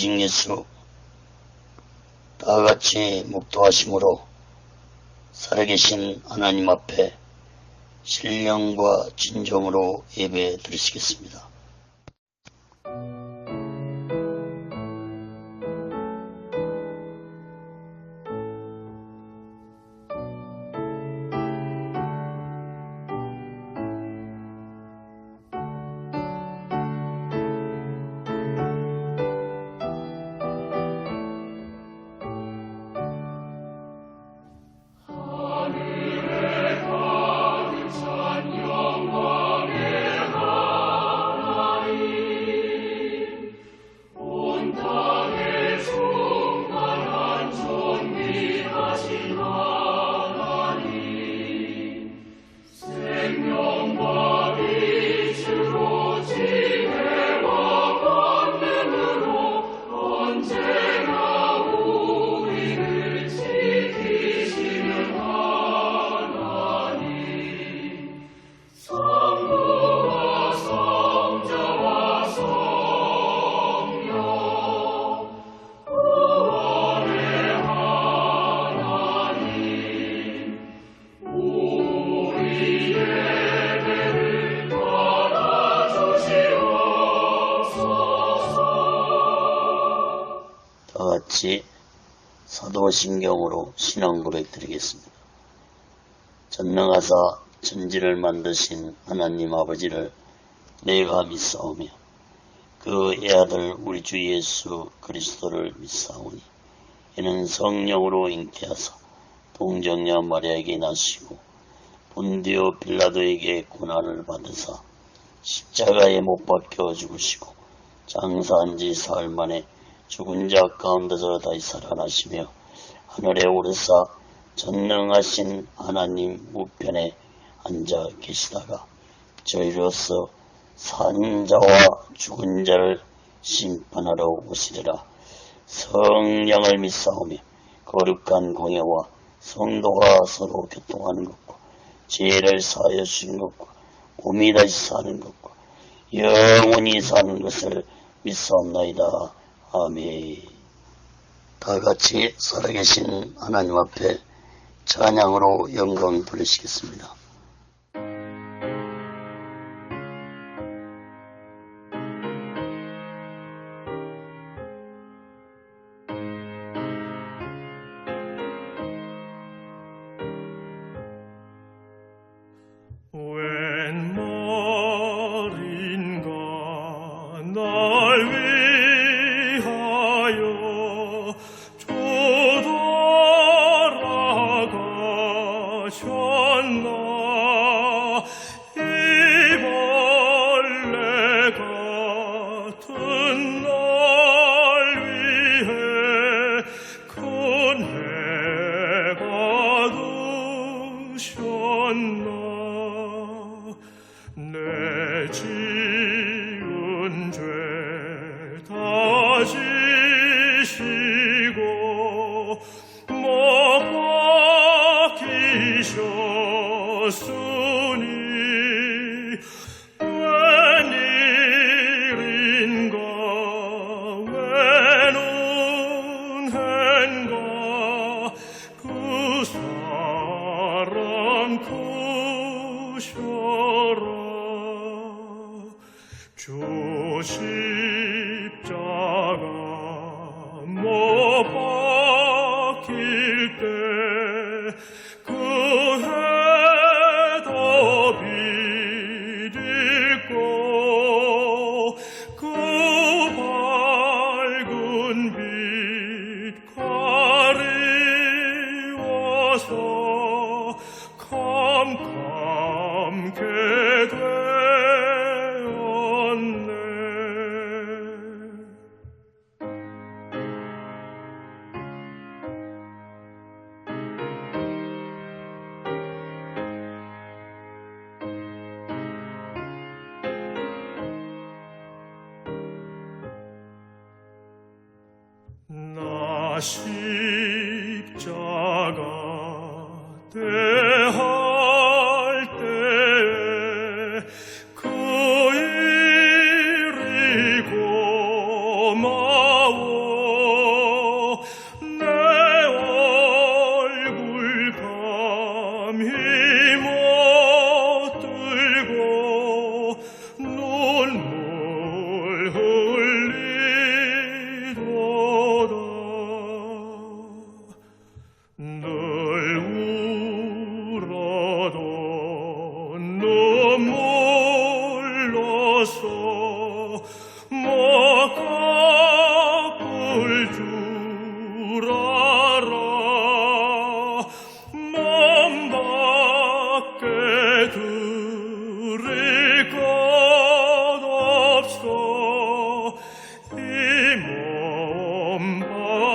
오직 예수 다같이 묵도하심으로 살아계신 하나님 앞에 신령과 진정으로 예배 드리시겠습니다. 다같이 사도신경으로 신앙 고백 드리겠습니다. 전능하사 천지를 만드신 하나님 아버지를 내가 믿사오며 그 애아들 우리 주 예수 그리스도를 믿사오니 이는 성령으로 잉태하사 동정녀 마리아에게 나시고 본디오 빌라도에게 고난을 받으사 십자가에 못 박혀 죽으시고 장사한 지 사흘 만에 죽은 자 가운데서 다시 살아나시며 하늘에 오르사 전능하신 하나님 우편에 앉아 계시다가 저희로서 산 자와 죽은 자를 심판하러 오시리라. 성령을 믿사오며 거룩한 공예와 성도가 서로 교통하는 것과 죄를 사하여 주신 것과 몸이 다시 사는 것과 영원히 사는 것을 믿사옵나이다. 아멘. 다같이 살아계신 하나님 앞에 찬양으로 영광 돌리시겠습니다. 웬 말인가 날 위하여 돌아가셨나. 이 벌레 같은 날 위해 큰 해가 되셨나. 내 지은 죄 다 지시고 못 박히셨으니 웬일인가 웬 은혜인가 그 사랑 크셔라. 주 십자가 못 박힐 때 그 해도 비리고 그 밝은 빛 가리워서 캄캄게 되었네. 나 십자가 대할 때에 그 일이 고마워.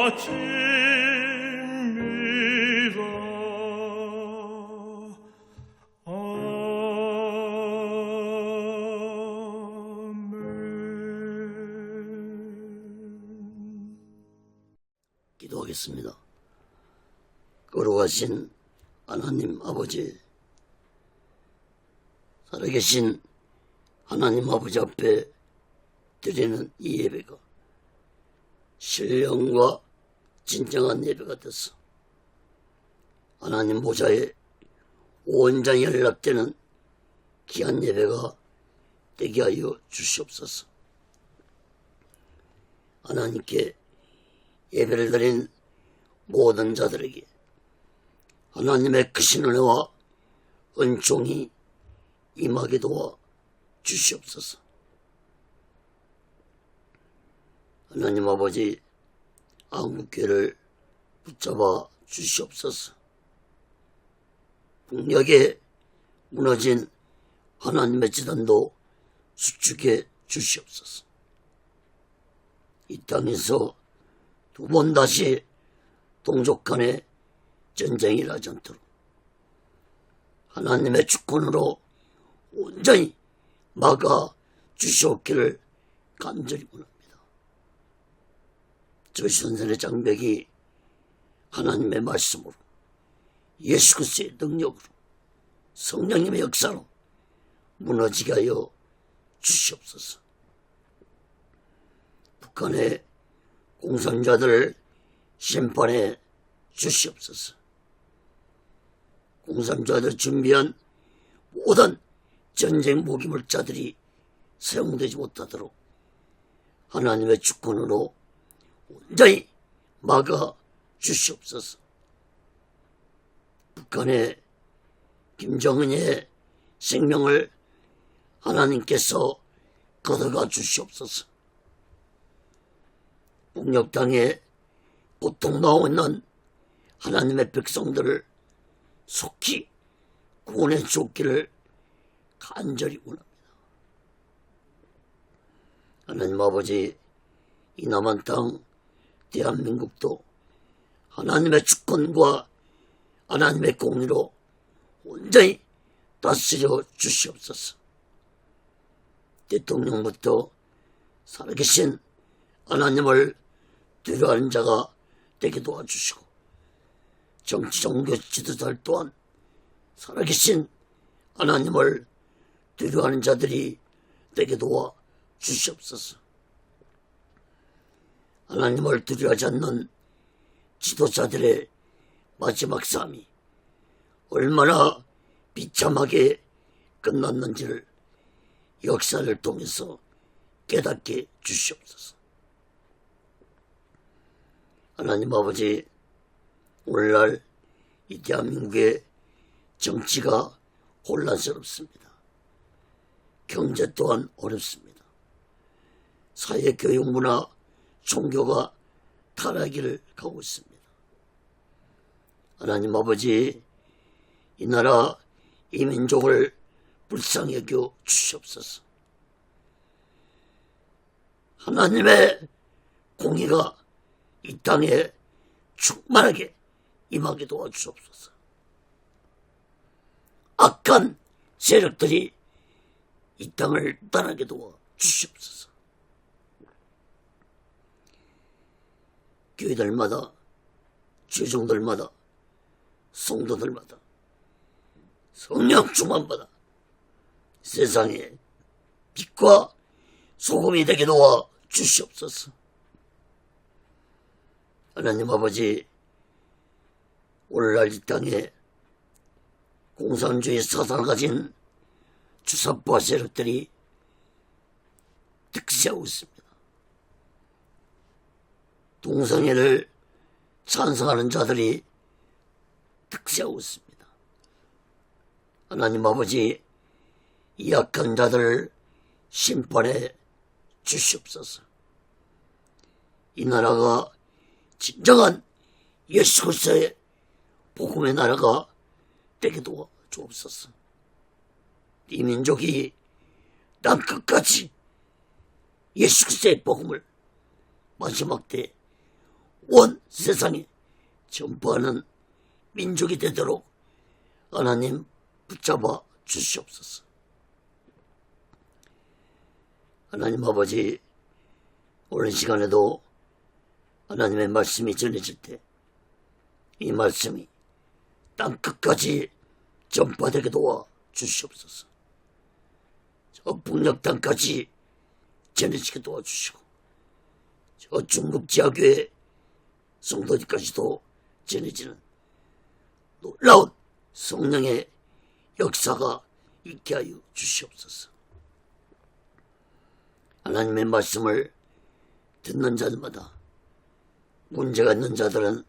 바칩니다. 기도하겠습니다. 거룩하신 하나님 아버지, 살아계신 하나님 아버지 앞에 드리는 이 예배가 신령과 진정한 예배가 돼서 하나님 보좌에 온전히 연락되는 귀한 예배가 되게 하여 주시옵소서. 하나님께 예배를 드린 모든 자들에게 하나님의 크신 은혜와 은총이 임하게 도와 주시옵소서. 하나님 아버지, 한국교회를 붙잡아 주시옵소서. 북녘에 무너진 하나님의 지단도 수축해 주시옵소서. 이 땅에서 두 번 다시 동족 간의 전쟁이 일어나지 않도록 하나님의 주권으로 온전히 막아 주시옵기를 간절히 원합니다. 저 선생의 장벽이 하나님의 말씀으로 예수 그리스도의 능력으로 성령님의 역사로 무너지게 하여 주시옵소서. 북한의 공산자들을 심판해 주시옵소서. 공산자들 준비한 모든 전쟁 무기물자들이 사용되지 못하도록 하나님의 주권으로 온전히 막아 주시옵소서. 북한의 김정은의 생명을 하나님께서 걷어가 주시옵소서. 북녘 땅에 고통당하고 있는 하나님의 백성들을 속히 구원해 주옵기를 간절히 원합니다. 하나님 아버지, 이 남한 땅 대한민국도 하나님의 주권과 하나님의 공의로 온전히 다스려 주시옵소서. 대통령부터 살아계신 하나님을 두려워하는 자가 되게 도와주시고, 정치 종교 지도자들 또한 살아계신 하나님을 두려워하는 자들이 되게 도와 주시옵소서. 하나님을 두려워하지 않는 지도자들의 마지막 삶이 얼마나 비참하게 끝났는지를 역사를 통해서 깨닫게 주시옵소서. 하나님 아버지, 오늘날 이 대한민국의 정치가 혼란스럽습니다. 경제 또한 어렵습니다. 사회, 교육, 문화, 종교가 타락기를 가고 있습니다. 하나님 아버지, 이 나라, 이 민족을 불쌍히 여겨 주시옵소서. 하나님의 공의가 이 땅에 충만하게 임하게 도와주옵소서. 악한 세력들이 이 땅을 떠나게 도와주시옵소서. 교회들마다, 주종들마다, 성도들마다 성령 충만받아 세상에 빛과 소금이 되게 도와주시옵소서. 하나님 아버지, 오늘날 이 땅에 공산주의 사상을 가진 주사파 세력들이 득세하고 있습니다. 동성애를 찬성하는 자들이 득세하고 있습니다. 하나님 아버지, 이 악한 자들을 심판해 주시옵소서. 이 나라가 진정한 예수 그리스도의 복음의 나라가 되게 도와주옵소서. 이 민족이 난 끝까지 예수 그리스도의 복음을 마지막 때 온 세상에 전파하는 민족이 되도록 하나님 붙잡아 주시옵소서. 하나님 아버지, 오늘 시간에도 하나님의 말씀이 전해질 때 이 말씀이 땅끝까지 전파되게 도와 주시옵소서. 저 북녘 땅까지 전해지게 도와주시고 저 중국 지하교회 성도들까지도 전해지는 놀라운 성령의 역사가 있게 하여 주시옵소서. 하나님의 말씀을 듣는 자들마다 문제가 있는 자들은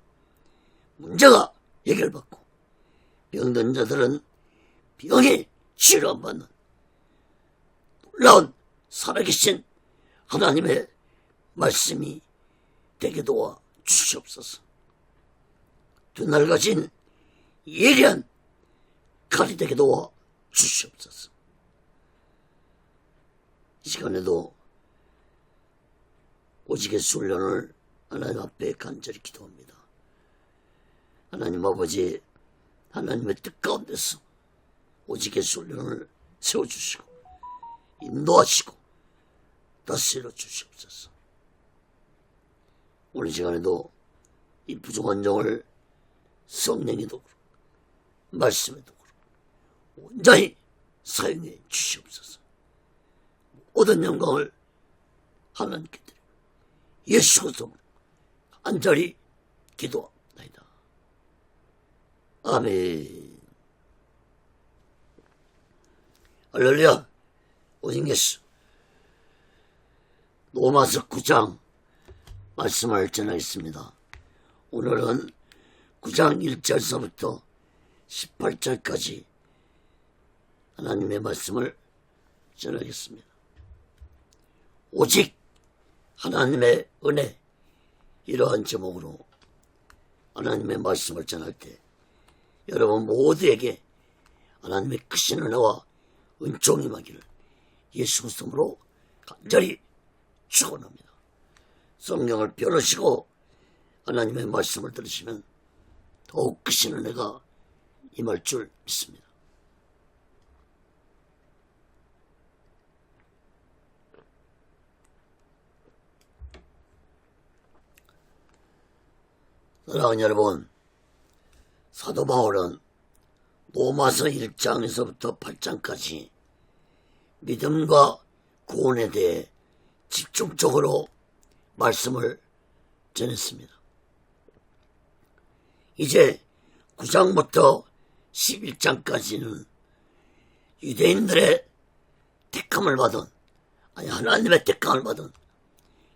문제가 해결받고 병든 자들은 병이 치료받는 놀라운 살아계신 하나님의 말씀이 되게 도와 주시옵소서. 두 날 가진 예리한 칼이 되게 도와 주시옵소서. 이 시간에도 오직의 훈련을 하나님 앞에 간절히 기도합니다. 하나님 아버지, 하나님의 뜻 가운데서 오직의 훈련을 세워주시고 인도하시고 다스려 주시옵소서. 오늘 시간에도 이 부족한 종을 성령의 도구로 말씀의 도구로 온전히 사용해 주시옵소서. 모든 영광을 하나님께 드리고 예수 그리스도로 간절히 기도합니다. 아멘. 할렐루야. 오직 예수. 로마서 9장 말씀을 전하겠습니다. 오늘은 9장 1절서부터 18절까지 하나님의 말씀을 전하겠습니다. 오직 하나님의 은혜, 이러한 제목으로 하나님의 말씀을 전할 때 여러분 모두에게 하나님의 크신 은혜와 은총이 임하기를 예수 그리스도로 간절히 축원합니다. 성경을 펴놓으시고 하나님의 말씀을 들으시면 더욱 크신 은혜가 임할 줄 믿습니다. 사랑하는 여러분, 사도 바울은 로마서 1장에서부터 8장까지 믿음과 구원에 대해 집중적으로 말씀을 전했습니다. 이제 9장부터 11장까지는 유대인들의 택함을 받은, 하나님의 택함을 받은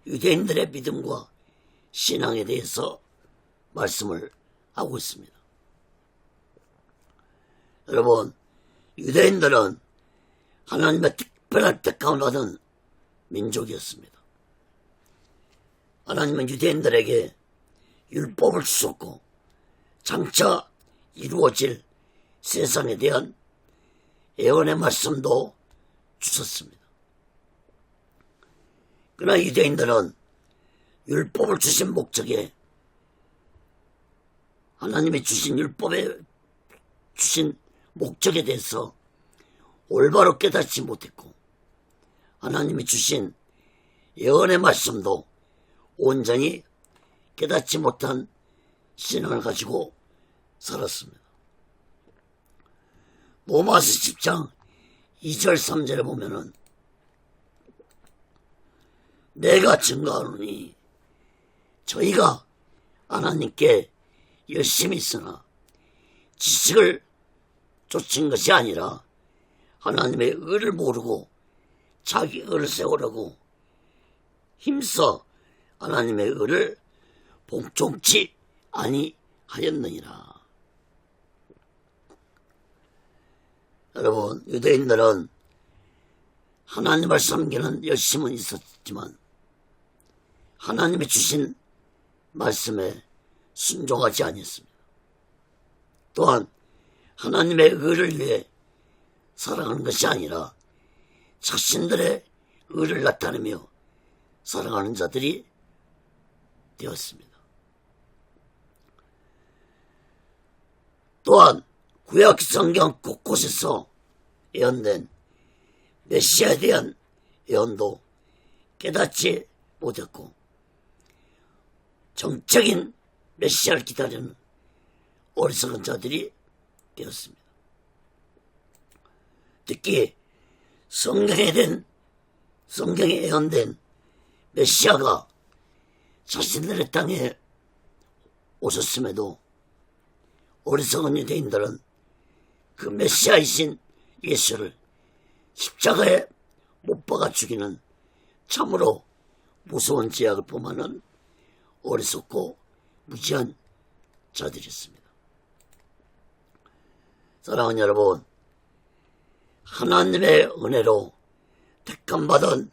유대인들의 믿음과 신앙에 대해서 말씀을 하고 있습니다. 여러분, 유대인들은 하나님의 특별한 택함을 받은 민족이었습니다. 하나님은 유대인들에게 율법을 주셨고 장차 이루어질 세상에 대한 예언의 말씀도 주셨습니다. 그러나 유대인들은 율법을 주신 목적에, 하나님이 주신 율법에 주신 목적에 대해서 올바로 깨닫지 못했고 하나님이 주신 예언의 말씀도 온전히 깨닫지 못한 신앙을 가지고 살았습니다. 로마서 10장 2절 3절에 보면은 내가 증거하노니 저희가 하나님께 열심히 있으나 지식을 쫓은 것이 아니라 하나님의 의를 모르고 자기 의를 세우려고 힘써 하나님의 의를 복종치 아니하였느니라. 여러분, 유대인들은 하나님을 섬기는 열심은 있었지만 하나님이 주신 말씀에 순종하지 아니했습니다. 또한 하나님의 의를 위해 살아가는 것이 아니라 자신들의 의를 나타내며 살아가는 자들이 되었습니다. 또한 구약 성경 곳곳에서 예언된 메시아에 대한 예언도 깨닫지 못했고 정적인 메시아를 기다리는 어리석은 자들이 되었습니다. 특히 성경에 예언된 메시아가 자신들의 땅에 오셨음에도 어리석은 유대인들은 그 메시아이신 예수를 십자가에 못 박아 죽이는 참으로 무서운 죄악을 범하는 어리석고 무지한 자들이었습니다. 사랑하는 여러분, 하나님의 은혜로 택함받은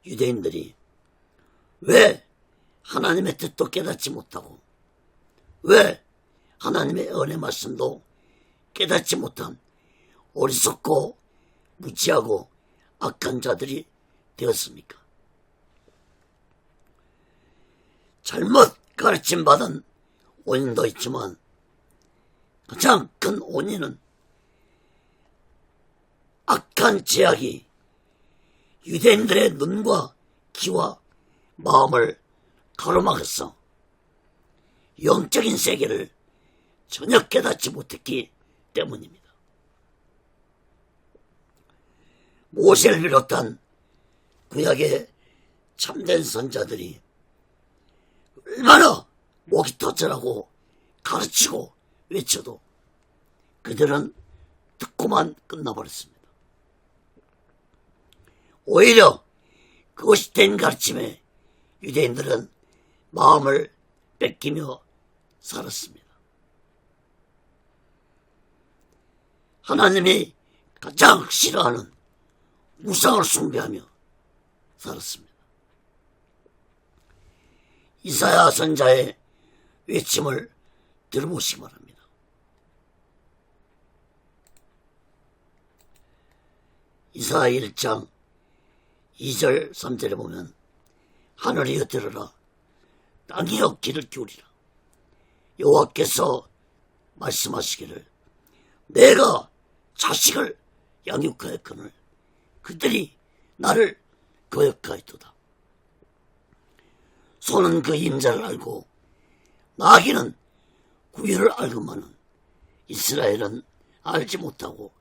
유대인들이 왜 하나님의 뜻도 깨닫지 못하고 왜 하나님의 은혜 말씀도 깨닫지 못한 어리석고 무지하고 악한 자들이 되었습니까? 잘못 가르침받은 원인도 있지만 가장 큰 원인은 악한 죄악이 유대인들의 눈과 귀와 마음을 가로막았어 영적인 세계를 전혀 깨닫지 못했기 때문입니다. 모세를 비롯한 구약의 참된 선자들이 얼마나 목이 터져라고 가르치고 외쳐도 그들은 듣고만 끝나버렸습니다. 오히려 그것이 된 가르침에 유대인들은 마음을 뺏기며 살았습니다. 하나님이 가장 싫어하는 우상을 숭배하며 살았습니다. 이사야 선자의 외침을 들어보시기 바랍니다. 이사야 1장 2절 3절에 보면 하늘이여 들으라 땅이여 귀를 기울이라 여호와께서 말씀하시기를 내가 자식을 양육하였거늘 그들이 나를 거역하였도다. 소는 그 임자를 알고 나귀는 구유를 알고만은 이스라엘은 알지 못하고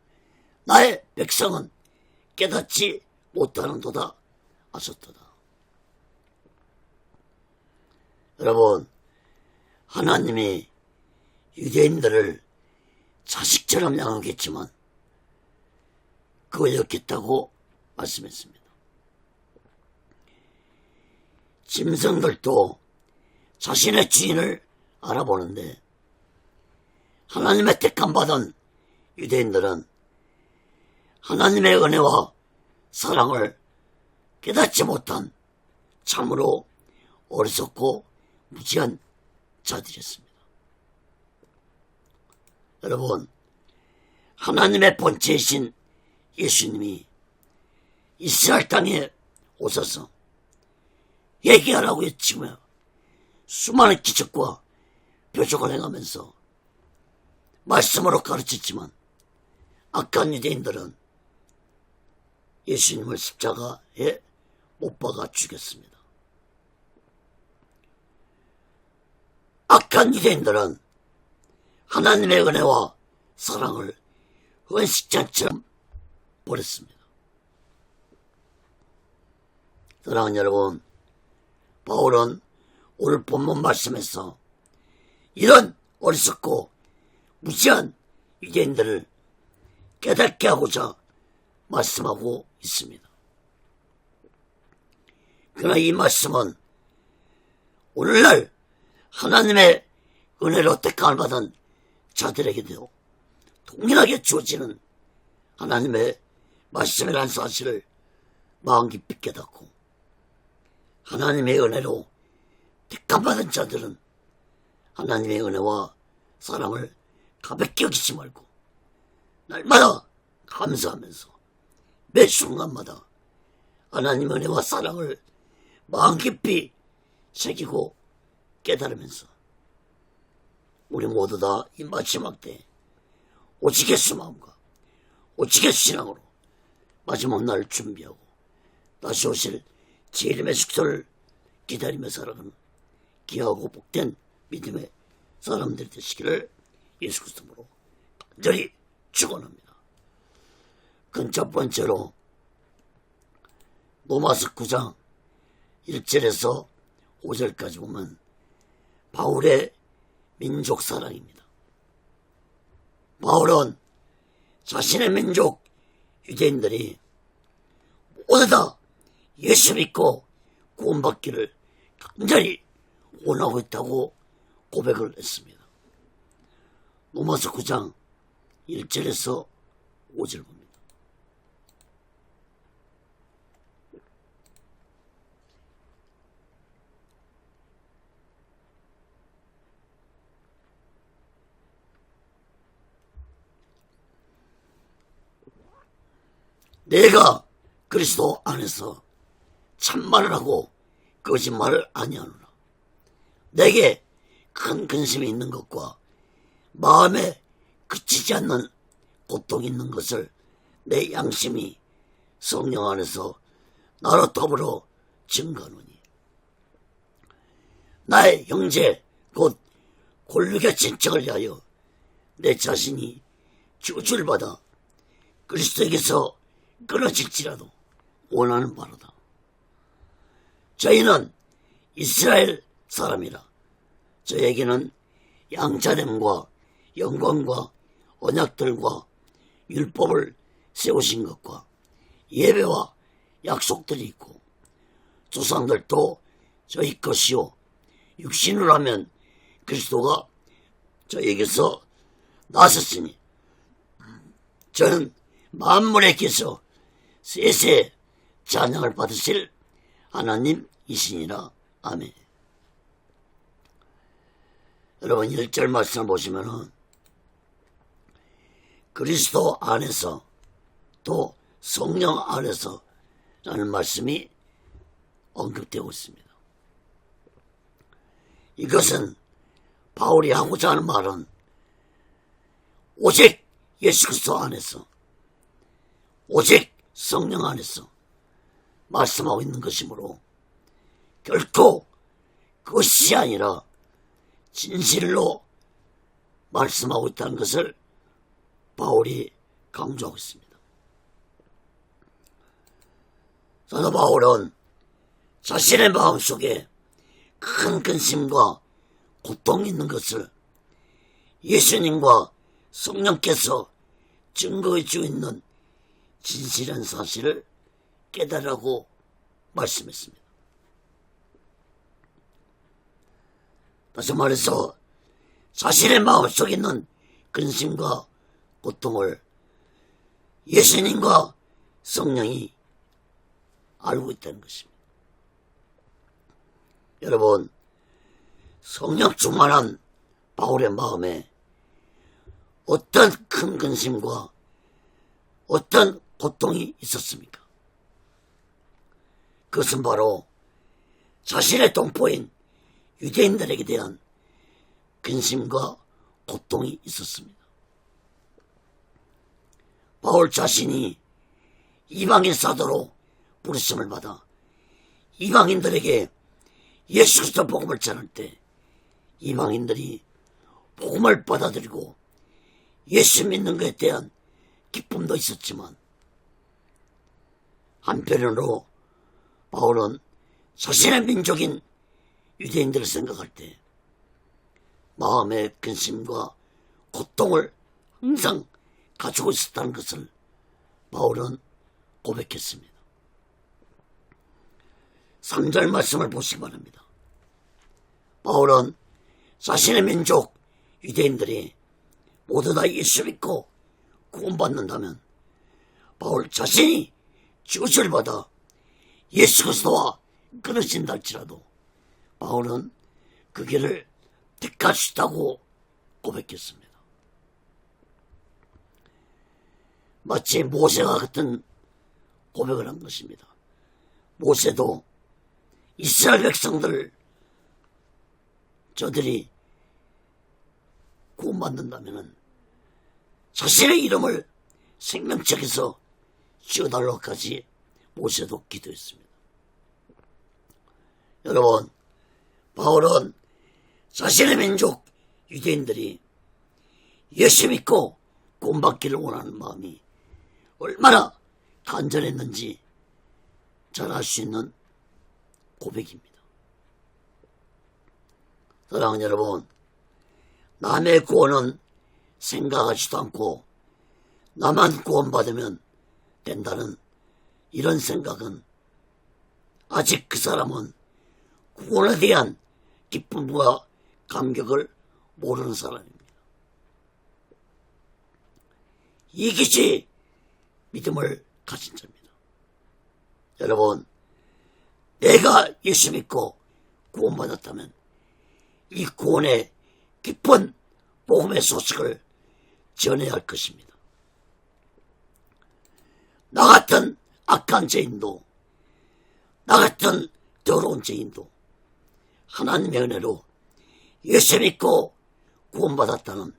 나의 백성은 깨닫지 못하는도다 하셨도다. 여러분, 하나님이 유대인들을 자식처럼 양육했지만 거역했다고 말씀했습니다. 짐승들도 자신의 주인을 알아보는데 하나님의 택함받은 유대인들은 하나님의 은혜와 사랑을 깨닫지 못한 참으로 어리석고 무지한 자들이었습니다. 여러분, 하나님의 본체이신 예수님이 이스라엘 땅에 오셔서 얘기하라고 외치며 수많은 기적과 표적을 행하면서 말씀으로 가르쳤지만 악한 유대인들은 예수님을 십자가에 못 박아 죽였습니다. 악한 유대인들은 하나님의 은혜와 사랑을 헌식장처럼 버렸습니다. 사랑하는 여러분, 바울은 오늘 본문 말씀에서 이런 어리석고 무지한 유대인들을 깨닫게 하고자 말씀하고 있습니다. 그러나 이 말씀은 오늘날 하나님의 은혜로 택함을 받은 자들에게도 동일하게 주어지는 하나님의 말씀이라는 사실을 마음 깊이 깨닫고 하나님의 은혜로 택함받은 자들은 하나님의 은혜와 사랑을 가볍게 여기지 말고 날마다 감사하면서 매 순간마다 하나님의 은혜와 사랑을 마음 깊이 새기고 깨달으면서 우리 모두 다 이 마지막 때 오직 예수 마음과 오직 예수 신앙으로 마지막 날을 준비하고 다시 오실 재림의 숙소를 기다리며 살아가는 귀하고 복된 믿음의 사람들이 되시기를 예수 그리스도로 간절히 축원합니다. 그 첫 번째로 로마서 9장 1절에서 5절까지 보면 바울의 민족 사랑입니다. 바울은 자신의 민족 유대인들이 모두 다 예수 믿고 구원받기를 간절히 원하고 있다고 고백을 했습니다. 로마서 9장 1절에서 5절 봅니다. 내가 그리스도 안에서 참말을 하고 거짓말을 아니하노라. 내게 큰 근심이 있는 것과 마음에 그치지 않는 고통이 있는 것을 내 양심이 성령 안에서 나로 더불어 증거하노니 나의 형제 곧 골육의 친척을 위하여 내 자신이 저주를 받아 그리스도에게서 끊어질지라도 원하는 바로다. 저희는 이스라엘 사람이라 저에게는 양자됨과 영광과 언약들과 율법을 세우신 것과 예배와 약속들이 있고 조상들도 저희 것이요 육신으로 하면 그리스도가 저에게서 나섰으니 저는 만물에게서 세세 찬양을 받으실 하나님이시니라. 아멘. 여러분 1절 말씀을 보시면은 그리스도 안에서 또 성령 안에서 라는 말씀이 언급되고 있습니다. 이것은 바울이 하고자 하는 말은 오직 예수 그리스도 안에서 오직 성령 안에서 말씀하고 있는 것이므로 결코 그것이 아니라 진실로 말씀하고 있다는 것을 바울이 강조하고 있습니다. 사도 바울은 자신의 마음속에 큰 근심과 고통이 있는 것을 예수님과 성령께서 증거해 주고 있는 진실한 사실을 깨달으라고 말씀했습니다. 다시 말해서 자신의 마음속에 있는 근심과 고통을 예수님과 성령이 알고 있다는 것입니다. 여러분, 성령 충만한 바울의 마음에 어떤 큰 근심과 어떤 고통이 있었습니까? 그것은 바로 자신의 동포인 유대인들에게 대한 근심과 고통이 있었습니다. 바울 자신이 이방인 사도로 부르심을 받아 이방인들에게 예수 그리스도 복음을 전할 때 이방인들이 복음을 받아들이고 예수 믿는 것에 대한 기쁨도 있었지만 한편으로 바울은 자신의 민족인 유대인들을 생각할 때 마음의 근심과 고통을 항상 가지고 있었다는 것을 바울은 고백했습니다. 3절 말씀을 보시기 바랍니다. 바울은 자신의 민족 유대인들이 모두 다 예수 믿고 구원받는다면 바울 자신이 저주를 받아 예수 그리스도와 끊어진다 할지라도 바울은 그 길을 택할 수 있다고 고백했습니다. 마치 모세와 같은 고백을 한 것입니다. 모세도 이스라엘 백성들 저들이 구원받는다면 자신의 이름을 생명책에서 지어달라고까지 모세도 기도했습니다. 여러분, 바울은 자신의 민족 유대인들이 예수 믿고 구원받기를 원하는 마음이 얼마나 간절했는지 잘 알 수 있는 고백입니다. 사랑하는 여러분, 남의 구원은 생각하지도 않고 나만 구원받으면 된다는 이런 생각은 아직 그 사람은 구원에 대한 기쁨과 감격을 모르는 사람입니다. 이것이 믿음을 가진 자입니다. 여러분, 내가 예수 믿고 구원받았다면 이 구원의 깊은 복음의 소식을 전해야 할 것입니다. 나 같은 악한 죄인도, 나 같은 더러운 죄인도 하나님의 은혜로 예수 믿고 구원받았다는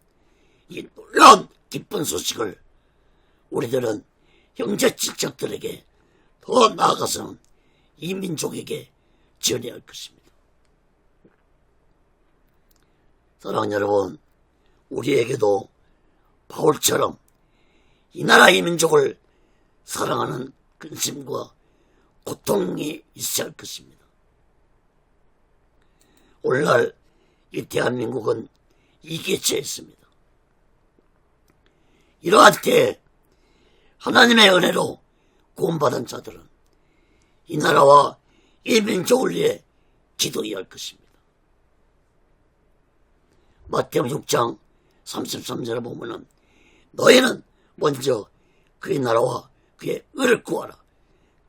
이 놀라운 기쁜 소식을 우리들은 형제 친척들에게, 더 나아가서는 이 민족에게 전해야 할 것입니다. 사랑하는 여러분, 우리에게도 바울처럼 이 나라 이 민족을 사랑하는 근심과 고통이 있어야 할 것입니다. 오늘날 이 대한민국은 이기에 처해 있습니다. 이러한 때에 하나님의 은혜로 구원받은 자들은 이 나라와 이 민족을 위해 기도해야 할 것입니다. 마태복음 6장 33절에 보면은 너희는 먼저 그의 나라와 그의 의를 구하라.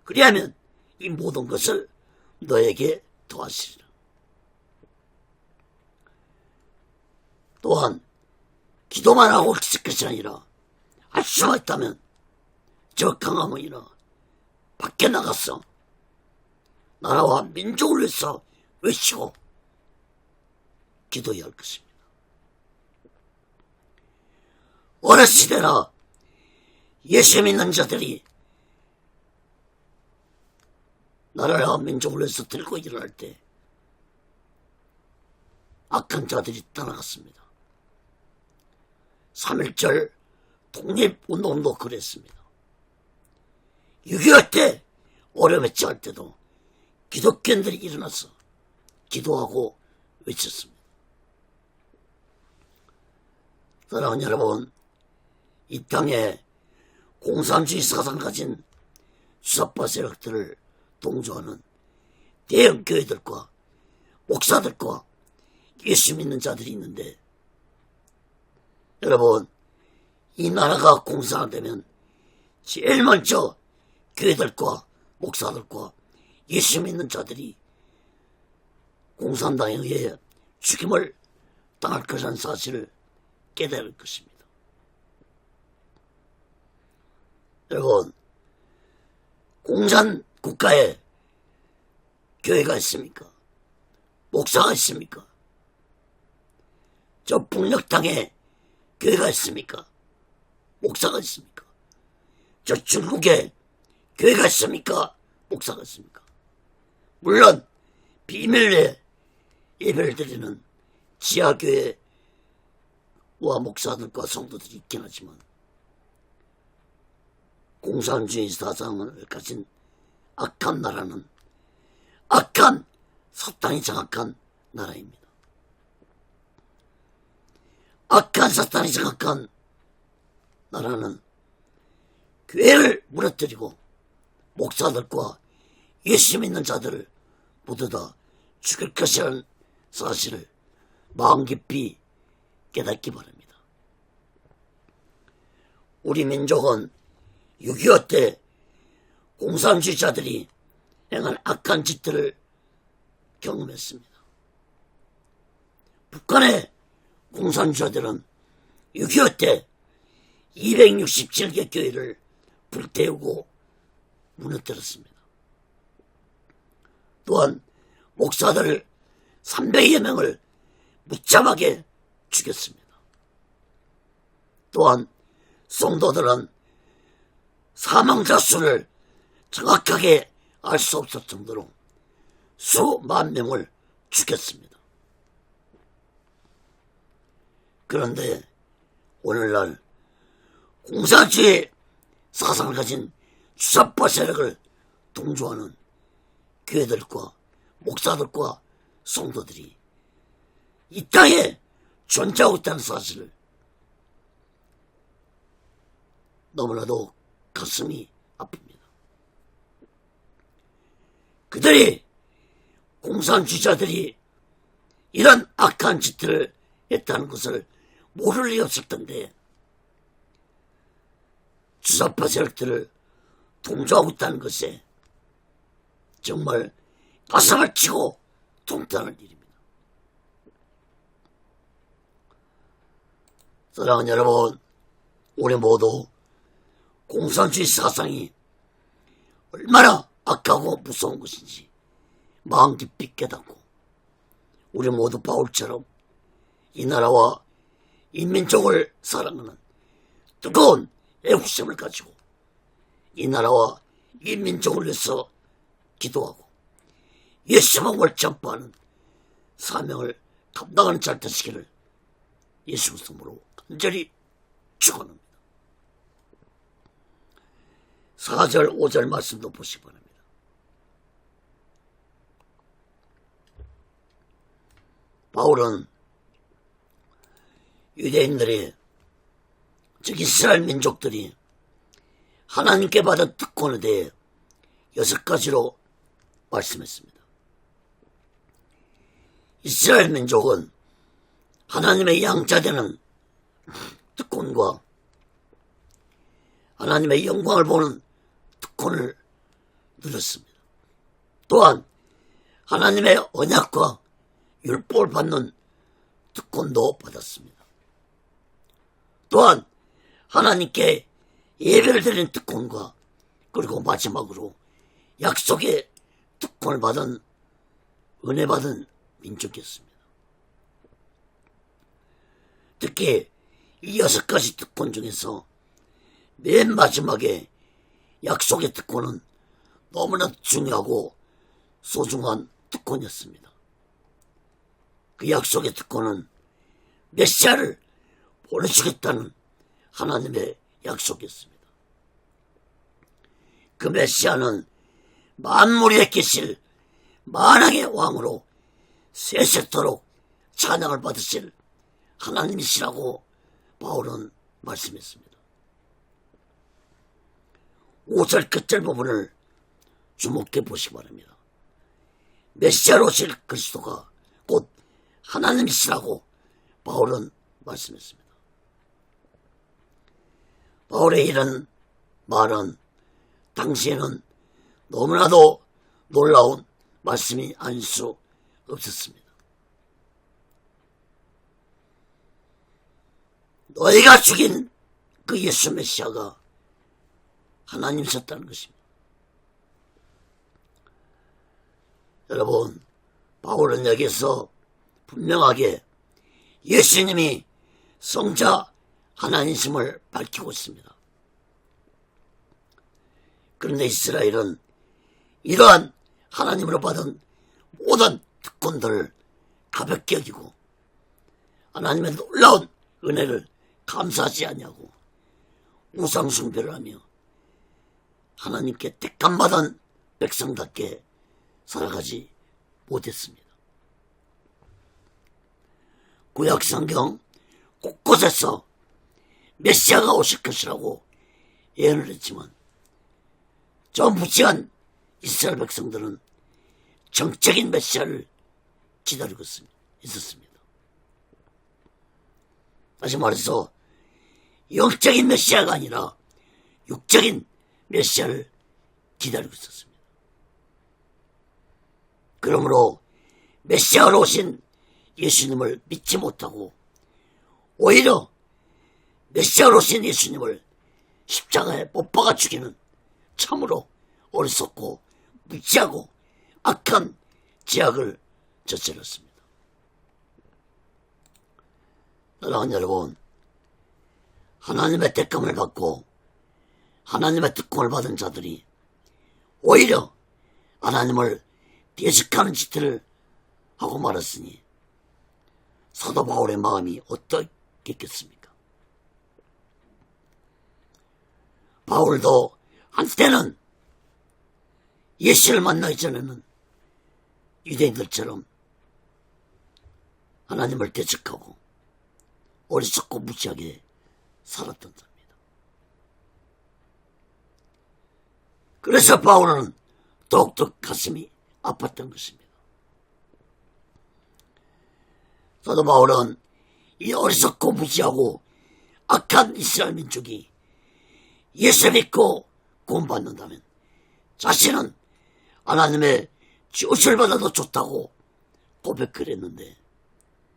그리하면 이 모든 것을 너에게 더하시리라. 또한 기도만 하고 있을 것이 아니라 할 수만 있다면 저 강화문이나 밖에 나가서 나라와 민족을 위해서 외치고 기도해야 할 것입니다. 어느 시대나 예수 믿는 자들이 나라와 민족을 위해서 들고 일어날 때 악한 자들이 떠나갔습니다. 3.1절 독립운동도 그랬습니다. 6.25 때 어려움에 처할 때도 기독교인들이 일어나서 기도하고 외쳤습니다. 사랑하는 여러분, 이 땅에 공산주의 사상 가진 주사파 세력들을 동조하는 대형 교회들과 목사들과 예수 믿는 자들이 있는데, 여러분, 이 나라가 공산화되면 제일 먼저 교회들과 목사들과 예수 믿는 자들이 공산당에 의해 죽임을 당할 것이라는 사실을 깨달을 것입니다. 여러분, 공산 국가에 교회가 있습니까? 목사가 있습니까? 저 북녘땅에 교회가 있습니까? 목사가 있습니까? 저 중국에 교회가 있습니까? 목사가 있습니까? 물론 비밀리에 예배를 드리는 지하교회와 목사들과 성도들이 있긴 하지만 공산주의 사상을 가진 악한 나라는 악한 사탄이 장악한 나라입니다. 악한 사탄이 장악한 나라는 교회를 무너뜨리고 목사들과 예수 믿는 자들을 모두 다 죽일 것이라는 사실을 마음 깊이 깨닫기 바랍니다. 우리 민족은 6.25 때 공산주의자들이 행한 악한 짓들을 경험했습니다. 북한의 공산주의자들은 6.25 때 267개 교회를 불태우고 무너뜨렸습니다. 또한 목사들을 300여 명을 무참하게 죽였습니다. 또한 성도들은 사망자 수를 정확하게 알 수 없을 정도로 수만 명을 죽였습니다. 그런데 오늘날 공산주의 사상을 가진 주사파 세력을 동조하는 교회들과 목사들과 성도들이 이 땅에 존재하고 있다는 사실을 너무나도 가슴이 아픕니다. 그들이 공산주의자들이 이런 악한 짓들을 했다는 것을 모를 리 없을 텐데 주사파 세력들을 동조하고 있다는 것에 정말 가슴을 치고 통탄할 일입니다. 사랑하는 여러분, 우리 모두 공산주의 사상이 얼마나 악하고 무서운 것인지 마음 깊이 깨닫고 우리 모두 바울처럼 이 나라와 이 민족을 사랑하는 뜨거운 애국심을 가지고 이 나라와 이 민족을 위해서 기도하고 예수님을 전파하는 사명을 감당하는 잘 되시기를 예수 그리스도로 간절히 축원합니다. 4절 5절 말씀도 보시기 바랍니다. 바울은 유대인들이 즉 이스라엘 민족들이 하나님께 받은 특권에 대해 6가지로 말씀했습니다. 이스라엘 민족은 하나님의 양자되는 특권과 하나님의 영광을 보는 특권을 누렸습니다. 또한 하나님의 언약과 율법을 받는 특권도 받았습니다. 또한 하나님께 예배를 드리는 특권과 그리고 마지막으로 약속의 특권을 받은 은혜 받은 민족이었습니다. 특히 이 6가지 특권 중에서 맨 마지막에 약속의 특권은 너무나 중요하고 소중한 특권이었습니다. 그 약속의 특권은 메시아를 보내주겠다는 하나님의 약속이었습니다. 그 메시아는 만물에 계실 만왕의 왕으로 세세토록 찬양을 받으실 하나님이시라고 바울은 말씀했습니다. 5절 끝절 부분을 주목해 보시기 바랍니다. 메시아로 오실 그리스도가 곧 하나님이시라고 바울은 말씀했습니다. 바울의 이런 말은 당시에는 너무나도 놀라운 말씀이 아닐 수 없었습니다. 너희가 죽인 그 예수 메시아가 하나님이셨다는 것입니다. 여러분, 바울은 여기서 분명하게 예수님이 성자 하나님이심을 밝히고 있습니다. 그런데 이스라엘은 이러한 하나님으로 받은 모든 특권들을 가볍게 여기고 하나님의 놀라운 은혜를 감사하지 아니하고 우상 숭배를 하며 하나님께 택함받은 백성답게 살아가지 못했습니다. 구약 성경 곳곳에서 메시아가 오실 것이라고 예언을 했지만 저 무지한 이스라엘 백성들은 정적인 메시아를 기다리고 있었습니다. 다시 말해서 영적인 메시아가 아니라 육적인 메시아를 기다리고 있었습니다. 그러므로 메시아로 오신 예수님을 믿지 못하고 오히려 메시아로 오신 예수님을 십자가에 못 박아 죽이는 참으로 어리석고 무지하고 악한 죄악을 저질렀습니다. 사랑하는 여러분, 하나님의 택감을 받고 하나님의 특권을 받은 자들이 오히려 하나님을 대식하는 짓을 하고 말았으니 사도 바울의 마음이 어떻겠습니까? 바울도 한때는 예수를 만나기 전에는 유대인들처럼 하나님을 대적하고 어리석고 무지하게 살았던 자입니다. 그래서 바울은 더욱더 가슴이 아팠던 것입니다. 사도 바울은 이 어리석고 무지하고 악한 이스라엘 민족이 예수 믿고 구원받는다면 자신은 하나님의 지으실 받아도 좋다고 고백을 했는데,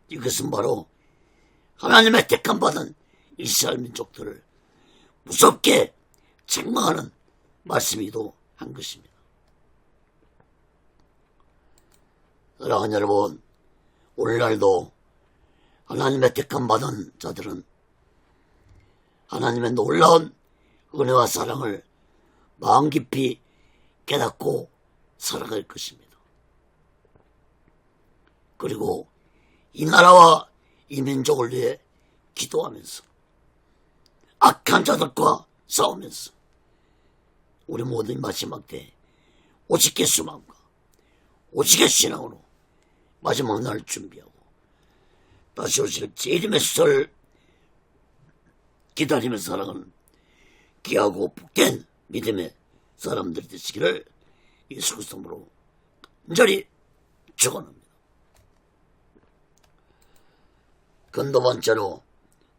이것은 바로 하나님의 택함받은 이스라엘 민족들을 무섭게 책망하는 말씀이기도 한 것입니다. 사랑하는 여러분, 오늘날도 하나님의 택함받은 자들은 하나님의 놀라운 은혜와 사랑을 마음 깊이 깨닫고 살아갈 것입니다. 그리고 이 나라와 이 민족을 위해 기도하면서 악한 자들과 싸우면서 우리 모든 마지막 때 오직 예수 마음과 오직의 신앙으로 마지막 날을 준비하고 다시 오실 재림의 수를 기다리면서 살아가는 귀하고 복된 믿음의 사람들이 되시기를 예수 그리스도로 간절히 축원합니다. 근도 번째로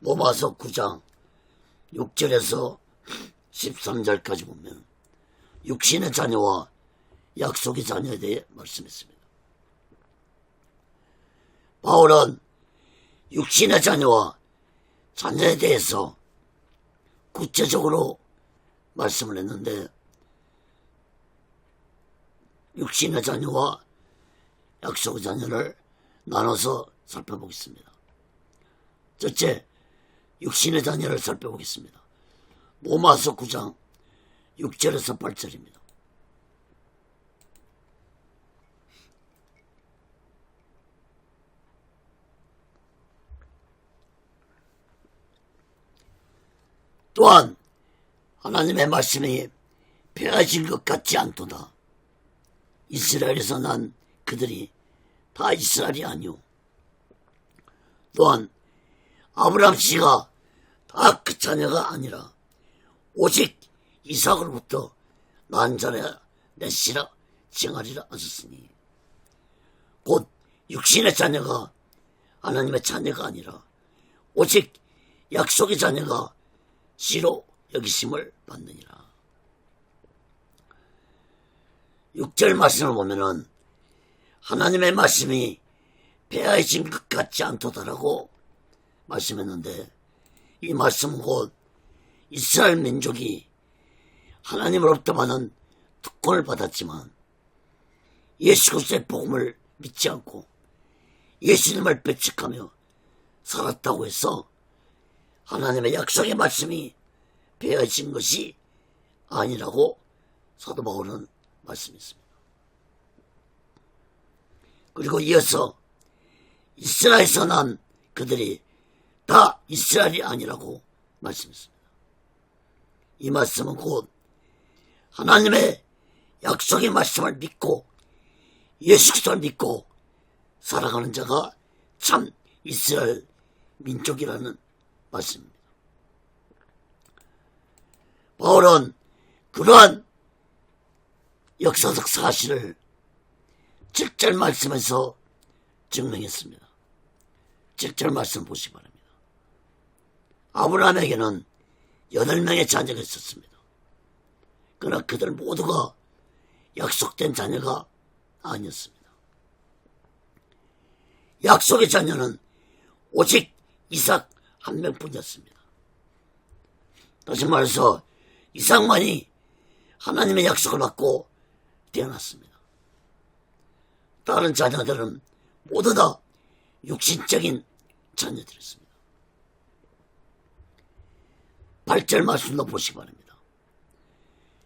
로마서 9장 6절에서 13절까지 보면 육신의 자녀와 약속의 자녀에 대해 말씀했습니다. 바울은 육신의 자녀와 자녀에 대해서 구체적으로 말씀을 했는데, 육신의 자녀와 약속의 자녀를 나눠서 살펴보겠습니다. 첫째, 육신의 자녀를 살펴보겠습니다. 로마서 9장 6절에서 8절입니다. 또한 하나님의 말씀이 폐하신 것 같지 않도다. 이스라엘에서 난 그들이 다 이스라엘이 아니오. 또한 아브라함 씨가 다 그 자녀가 아니라 오직 이삭으로부터 난 자녀 내 씨라 칭하리라 하셨으니, 곧 육신의 자녀가 하나님의 자녀가 아니라 오직 약속의 자녀가 씨로 여기심을 받느니라. 6절 말씀을 보면은 하나님의 말씀이 폐하해진 것 같지 않도다라고 말씀했는데, 이 말씀은 곧 이스라엘 민족이 하나님으로부터 받은 특권을 받았지만 예수 그리스도의 복음을 믿지 않고 예수님을 배척하며 살았다고 해서 하나님의 약속의 말씀이 폐하해진 것이 아니라고 사도 바울은 말씀했습니다. 그리고 이어서 이스라엘에서 난 그들이 다 이스라엘이 아니라고 말씀했습니다. 이 말씀은 곧 하나님의 약속의 말씀을 믿고 예수 그리스도를 믿고 살아가는 자가 참 이스라엘 민족이라는 말씀입니다. 바울은 그러한 역사적 사실을 7절 말씀에서 증명했습니다. 7절 말씀 보시기 바랍니다. 아브라함에게는 8명의 자녀가 있었습니다. 그러나 그들 모두가 약속된 자녀가 아니었습니다. 약속의 자녀는 오직 이삭 한 명뿐이었습니다. 다시 말해서 이삭만이 하나님의 약속을 받고 태어났습니다. 다른 자녀들은 모두 다 육신적인 자녀들이었습니다. 8절 말씀도 보시기 바랍니다.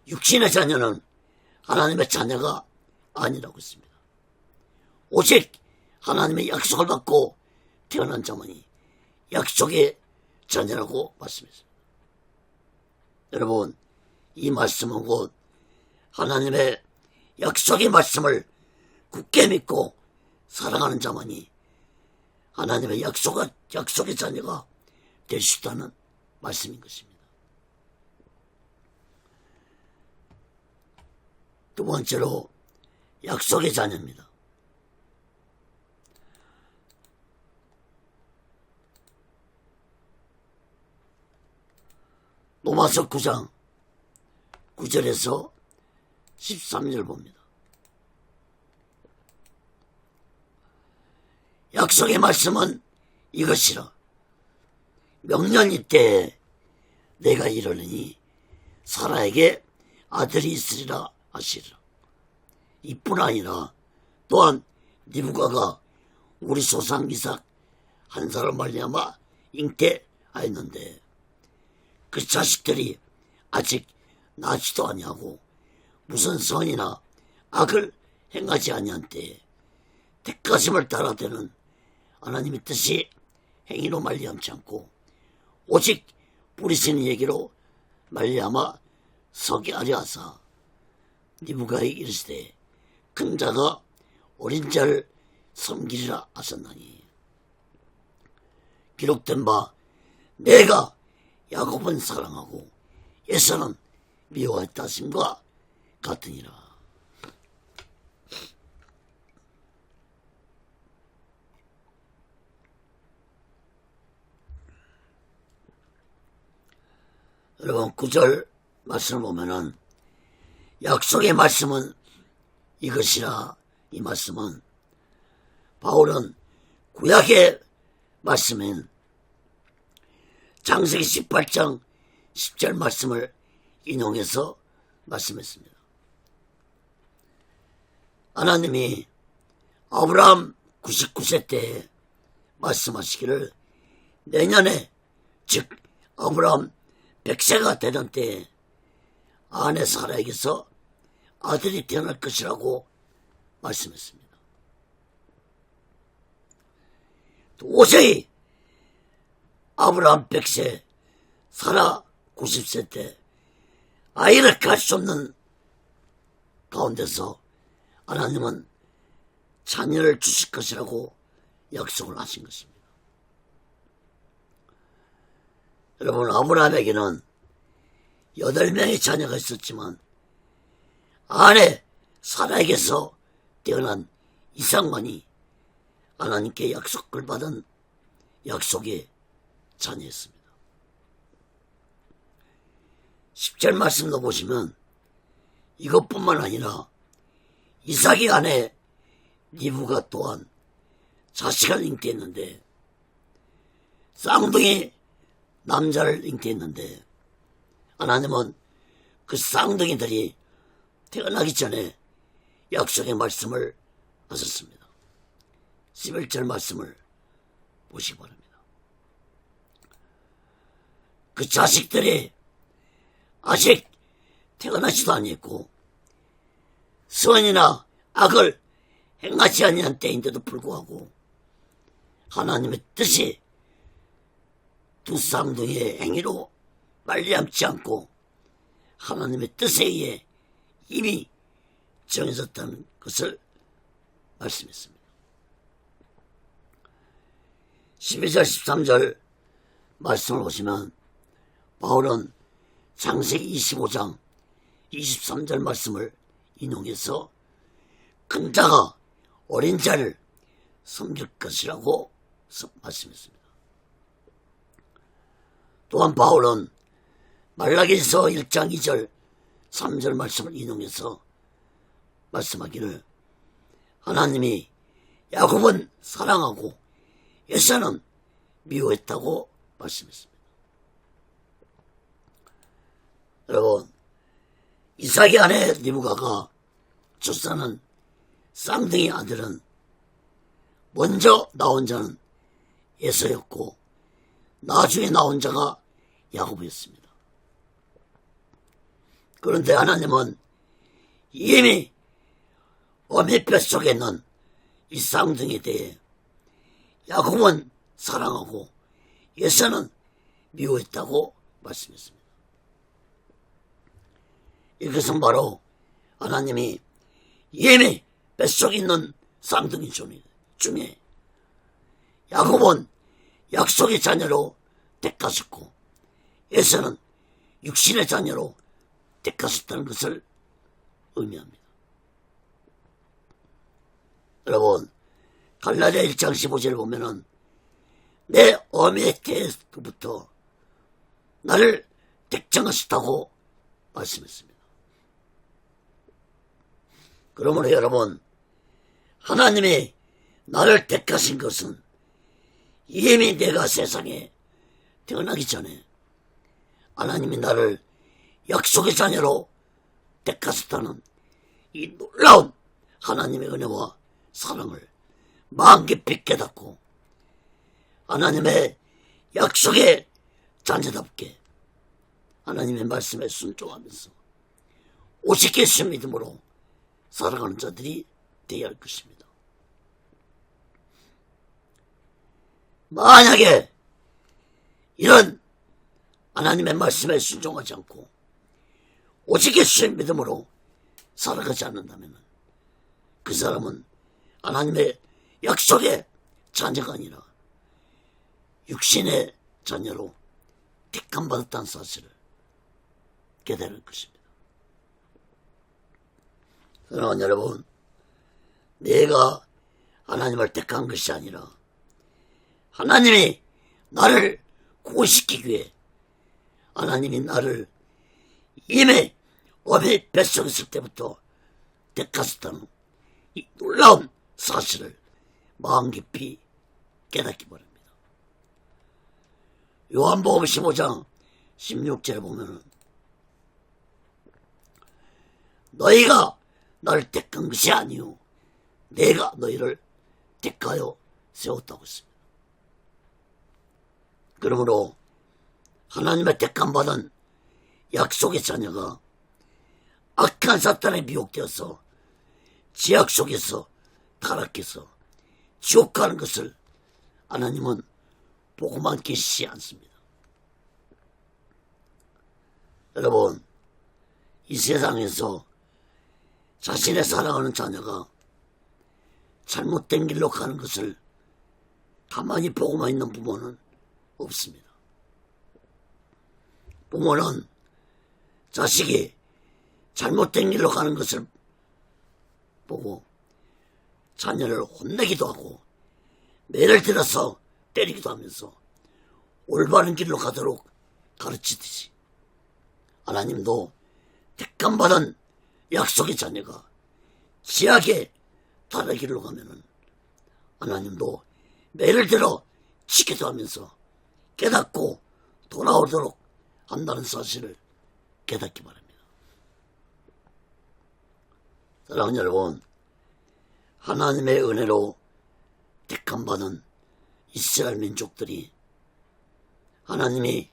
육신의 자녀는 하나님의 자녀가 아니라고 했습니다. 오직 하나님의 약속을 받고 태어난 자만이 약속의 자녀라고 말씀했습니다. 여러분, 이 말씀은 곧 하나님의 약속의 말씀을 굳게 믿고 사랑하는 자만이 하나님의 약속의 자녀가 될 수 있다는 말씀인 것입니다. 두 번째로 약속의 자녀입니다. 로마서 9장 9절에서 13절 봅니다. 약속의 말씀은 이것이라. 명년 이때에 내가 이르느니 사라에게 아들이 있으리라 하시리라. 이뿐 아니라 또한 리브가가 우리 조상 이삭 한 사람 말미암아 잉태하였는데 그 자식들이 아직 낳지도 아니하고 무슨 선이나 악을 행하지 아니한 때에 택하심을 따라되는 하나님의 뜻이 행위로 말미암지 않고 오직 뿌리시는 얘기로 말미암아 서게 하려 하사 리브가에게 이르시되 큰 자가 어린 자를 섬기리라 하셨나니 기록된 바 내가 야곱은 사랑하고 에사는 미워했다 하심과 같으니라. 여러분 9절 말씀을 보면은 약속의 말씀은 이것이라. 이 말씀은 바울은 구약의 말씀인 창세기 18장 10절 말씀을 인용해서 말씀했습니다. 하나님이 아브라함 99세 때에 말씀하시기를 내년에 즉 아브라함 100세가 되던 때에 아내 사라에게서 아들이 태어날 것이라고 말씀했습니다. 도저히 아브라함 100세, 사라 90세 때 아이를 갖을 수 없는 가운데서 하나님은 자녀를 주실 것이라고 약속을 하신 것입니다. 여러분, 아브라함에게는 8명의 자녀가 있었지만 아내 사라에게서 태어난 이삭만이 하나님께 약속을 받은 약속의 자녀였습니다. 10절 말씀도 보시면 이것뿐만 아니라 이삭의 아내 리브가 또한 자식을 잉태했는데 쌍둥이 남자를 잉태했는데 하나님은 그 쌍둥이들이 태어나기 전에 약속의 말씀을 하셨습니다. 11절 말씀을 보시기 바랍니다. 그 자식들이 아직 태어나지도 아니했고 선이나 악을 행하지 아니한 때인데도 불구하고 하나님의 뜻이 두 쌍둥이의 행위로 말리암지 않고 하나님의 뜻에 의해 이미 정해졌다는 것을 말씀했습니다. 12절 13절 말씀을 보시면 바울은 창세기 25장 23절 말씀을 인용해서 큰 자가 어린 자를 섬길 것이라고 말씀했습니다. 또한 바울은 말라기서 1장 2절 3절 말씀을 인용해서 말씀하기를 하나님이 야곱은 사랑하고 에사는 미워했다고 말씀했습니다. 여러분, 이삭의 아내 리브가가 출산한 쌍둥이 아들은 먼저 나온 자는 에서였고 나중에 나온 자가 야곱이었습니다. 그런데 하나님은 이미 어미 뱃속에 있는 이 쌍둥이에 대해 야곱은 사랑하고 에서는 미워했다고 말씀했습니다. 이것은 바로 하나님이 이미 뱃속에 있는 쌍둥이 중에 야곱은 약속의 자녀로 택하셨고 에서는 육신의 자녀로 택하셨다는 것을 의미합니다. 여러분, 갈라디아 1장 15절을 보면은 내 어미의 태부터 나를 택정하셨다고 말씀했습니다. 그러므로 여러분, 하나님이 나를 택하신 것은 이미 내가 세상에 태어나기 전에 하나님이 나를 약속의 자녀로 택하셨다는 이 놀라운 하나님의 은혜와 사랑을 마음 깊이 깨닫고 하나님의 약속의 자녀답게 하나님의 말씀에 순종하면서 오직 예수 믿음으로 살아가는 자들이 되어야 할 것입니다. 만약에 이런 하나님의 말씀에 순종하지 않고 오직 예수의 믿음으로 살아가지 않는다면 그 사람은 하나님의 약속의 자녀가 아니라 육신의 자녀로 택함받았다는 사실을 깨달을 것입니다. 사랑하는 여러분, 내가 하나님을 택한 것이 아니라 하나님이 나를 구원시키기 위해 하나님이 나를 이미 어미 뱃속에 있을 때부터 택하셨다는 이 놀라운 사실을 마음 깊이 깨닫기 바랍니다. 요한복음 15장 16절에 보면은 너희가 나를 택한 것이 아니요 내가 너희를 택하여 세웠다고 했습니다. 그러므로 하나님의 택함받은 약속의 자녀가 악한 사탄에 미혹되어서 죄악 속에서 타락해서 지옥 가는 것을 하나님은 보고만 계시지 않습니다. 여러분, 이 세상에서 자신의 사랑하는 자녀가 잘못된 길로 가는 것을 가만히 보고만 있는 부모는 없습니다. 부모는 자식이 잘못된 길로 가는 것을 보고 자녀를 혼내기도 하고 매를 들어서 때리기도 하면서 올바른 길로 가도록 가르치듯이 하나님도 택함받은 약속의 자녀가 지하게 다른 길로 가면은 하나님도 매를 들어 치기도 하면서 깨닫고 돌아오도록 한다는 사실을 깨닫기 바랍니다. 사랑하는 여러분, 하나님의 은혜로 택함받은 이스라엘 민족들이 하나님이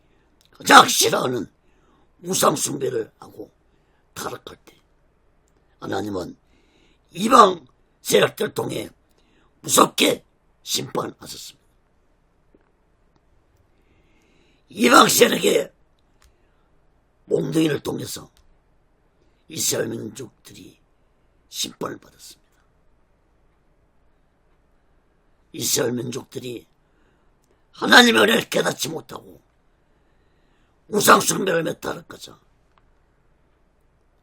가장 싫어하는 우상 숭배를 하고 타락할 때 하나님은 이방 세력들을 통해 무섭게 심판하셨습니다. 이방 세력의 몽둥이를 통해서 이스라엘 민족들이 심판을 받았습니다. 이스라엘 민족들이 하나님의 은혜를 깨닫지 못하고 우상 숭배를 맺다르까자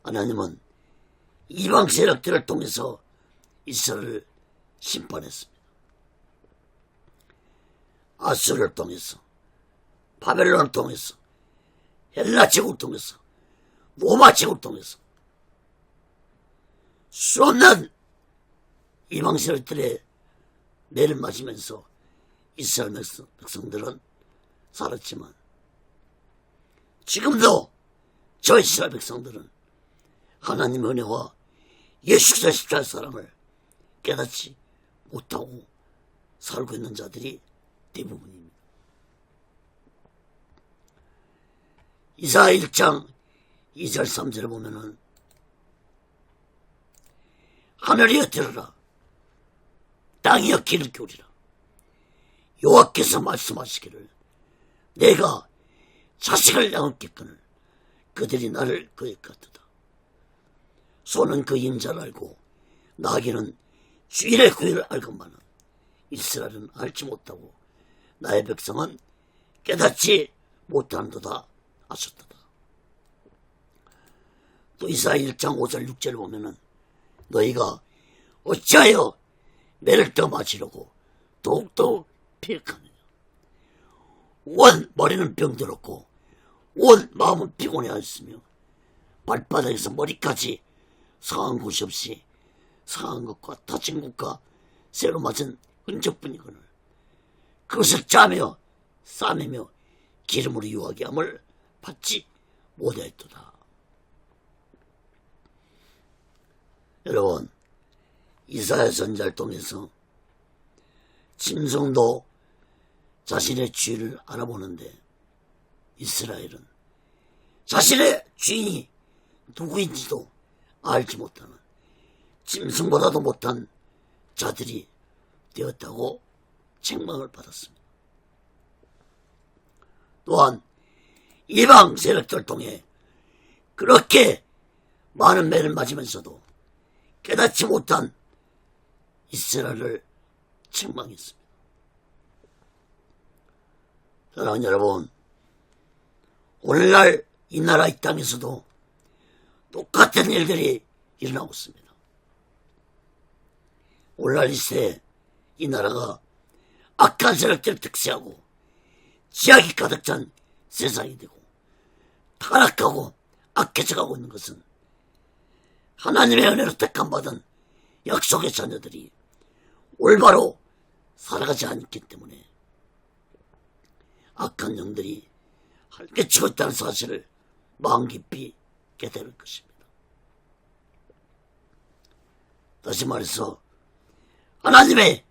하나님은 이방 세력들을 통해서 이스라엘을 심판했습니다. 아수르를 통해서, 바벨론을 통해서, 헬라 제국을 통해서, 로마 제국을 통해서 수없는 이방 세력들의 매를 맞으면서 이스라엘 백성들은 살았지만 지금도 저 이스라엘 백성들은 하나님의 은혜와 예수 그리스도의 십자가의 사랑을 깨닫지 못하고 살고 있는 자들이 대부분입니다. 이사야 1장 2절 3절을 보면은 하늘이여 들으라, 땅이여 귀를 기울이라. 여호와께서 말씀하시기를 내가 자식을 낳았겠거늘 그들이 나를 거역하도다. 소는 그 임자를 알고 나귀는 주일의 구일을 알건만은 이스라엘은 알지 못하고 나의 백성은 깨닫지 못하는도다 하셨도다. 또 이사야 1장 5절 6절을 보면은 너희가 어찌하여 매를 떠 맞으려고 더욱더욱 피획하느냐. 온 머리는 병들었고 온 마음은 피곤해하였으며 발바닥에서 머리까지 상한 곳이 없이 상한 것과 다친 것과 새로 맞은 흔적뿐이거늘 그것을 짜며 싸매며 기름으로 유하게 함을 받지 못하였도다. 여러분, 이사야 선지자를 통해서 짐승도 자신의 주인을 알아보는데 이스라엘은 자신의 주인이 누구인지도 알지 못하는 짐승보다도 못한 자들이 되었다고 책망을 받았습니다. 또한 이방 세력들 통해 그렇게 많은 매를 맞으면서도 깨닫지 못한 이스라엘을 책망했습니다. 사랑하는 여러분, 오늘날 이 나라 이 땅에서도 똑같은 일들이 일어나고 있습니다. 오늘날 이 시대에 이 나라가 악한 세력들을 특세하고 지악이 가득 찬 세상이 되고 타락하고 악해져가고 있는 것은 하나님의 은혜로 택함받은 약속의 자녀들이 올바로 살아가지 않기 때문에 악한 영들이 활개치고 있다는 사실을 마음 깊이 깨달을 것입니다. 다시 말해서 하나님의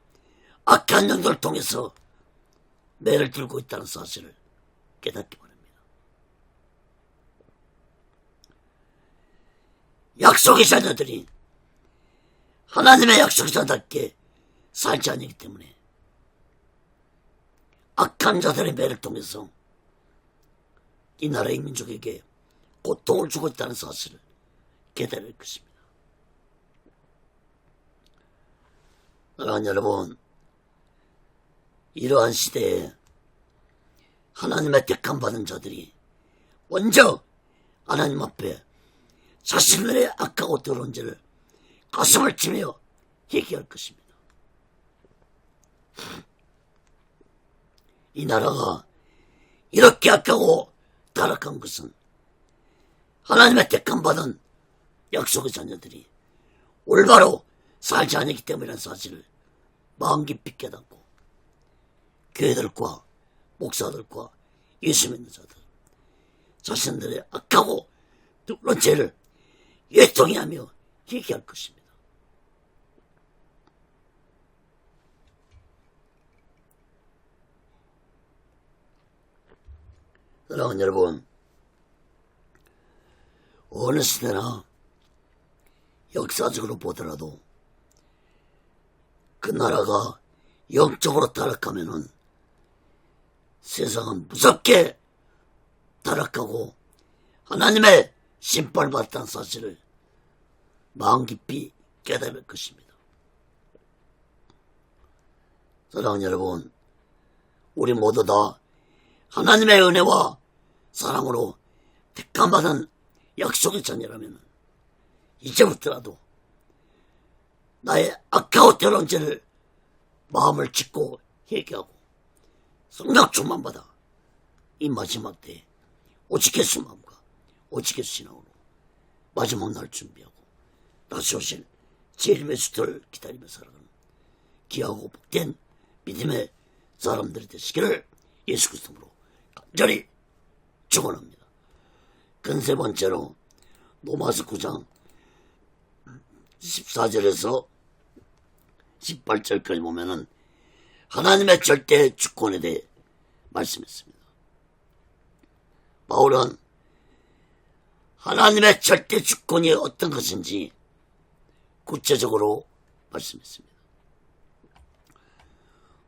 악한 영들을 통해서 매를 들고 있다는 사실을 깨닫기 바랍니다. 약속의 자녀들이 하나님의 약속의 자답게 살지 않기 때문에 악한 자들의 매를 통해서 이 나라의 민족에게 고통을 주고 있다는 사실을 깨달을 것입니다. 사랑하는 여러분, 이러한 시대에 하나님의 택함 받은 자들이 먼저 하나님 앞에 자신들의 악하고 더러운 죄를 가슴을 치며 얘기할 것입니다. 이 나라가 이렇게 악하고 타락한 것은 하나님의 택함 받은 약속의 자녀들이 올바로 살지 않기 때문이라는 사실을 마음 깊이 깨닫고 교회들과 목사들과 예수 믿는 자들 자신들의 악하고 더러운 죄를 예통해하며 얘기할 것입니다. 사랑하는 여러분, 어느 시대나 역사적으로 보더라도 그 나라가 영적으로 타락하면은 세상은 무섭게 타락하고 하나님의 심판을 받았다는 사실을 마음 깊이 깨달을 것입니다. 사랑하는 여러분, 우리 모두 다 하나님의 은혜와 사랑으로 택함받은 약속의 자녀라면 이제부터라도 나의 악하고 더러운 죄를 마음을 짓고 회개하고 성령 충만받아 이 마지막 때에 오직 예수 마음과 오직 예수 신앙으로 마지막 날 준비하고 다시 오실 주의 메시지를 기다리며 살아가는 귀하고 복된 믿음의 사람들이 되시기를 예수 그리스도로 간절히 축원합니다. 세 번째로 로마서 9장 14절에서 18절까지 보면은 하나님의 절대 주권에 대해 말씀했습니다. 바울은 하나님의 절대 주권이 어떤 것인지 구체적으로 말씀했습니다.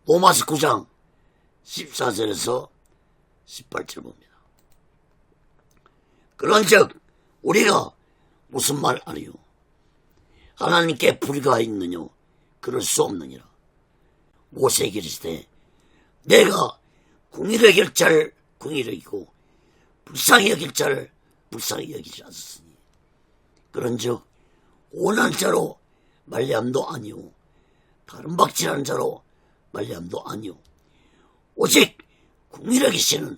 로마서 9장 14절에서 18절 봅니다. 그런즉 우리가 무슨 말 아니요? 하나님께 불의가 있느냐? 그럴 수 없느니라. 모세에게 이르시되 내가 궁의를 여길 자를 궁의를 여기고 불쌍히 여길 자를 불쌍히 여기지 않았으니 그런즉 원하는 자로 말미암도 아니오 다른 박질하는 자로 말미암도 아니오 오직 궁의를 여기시는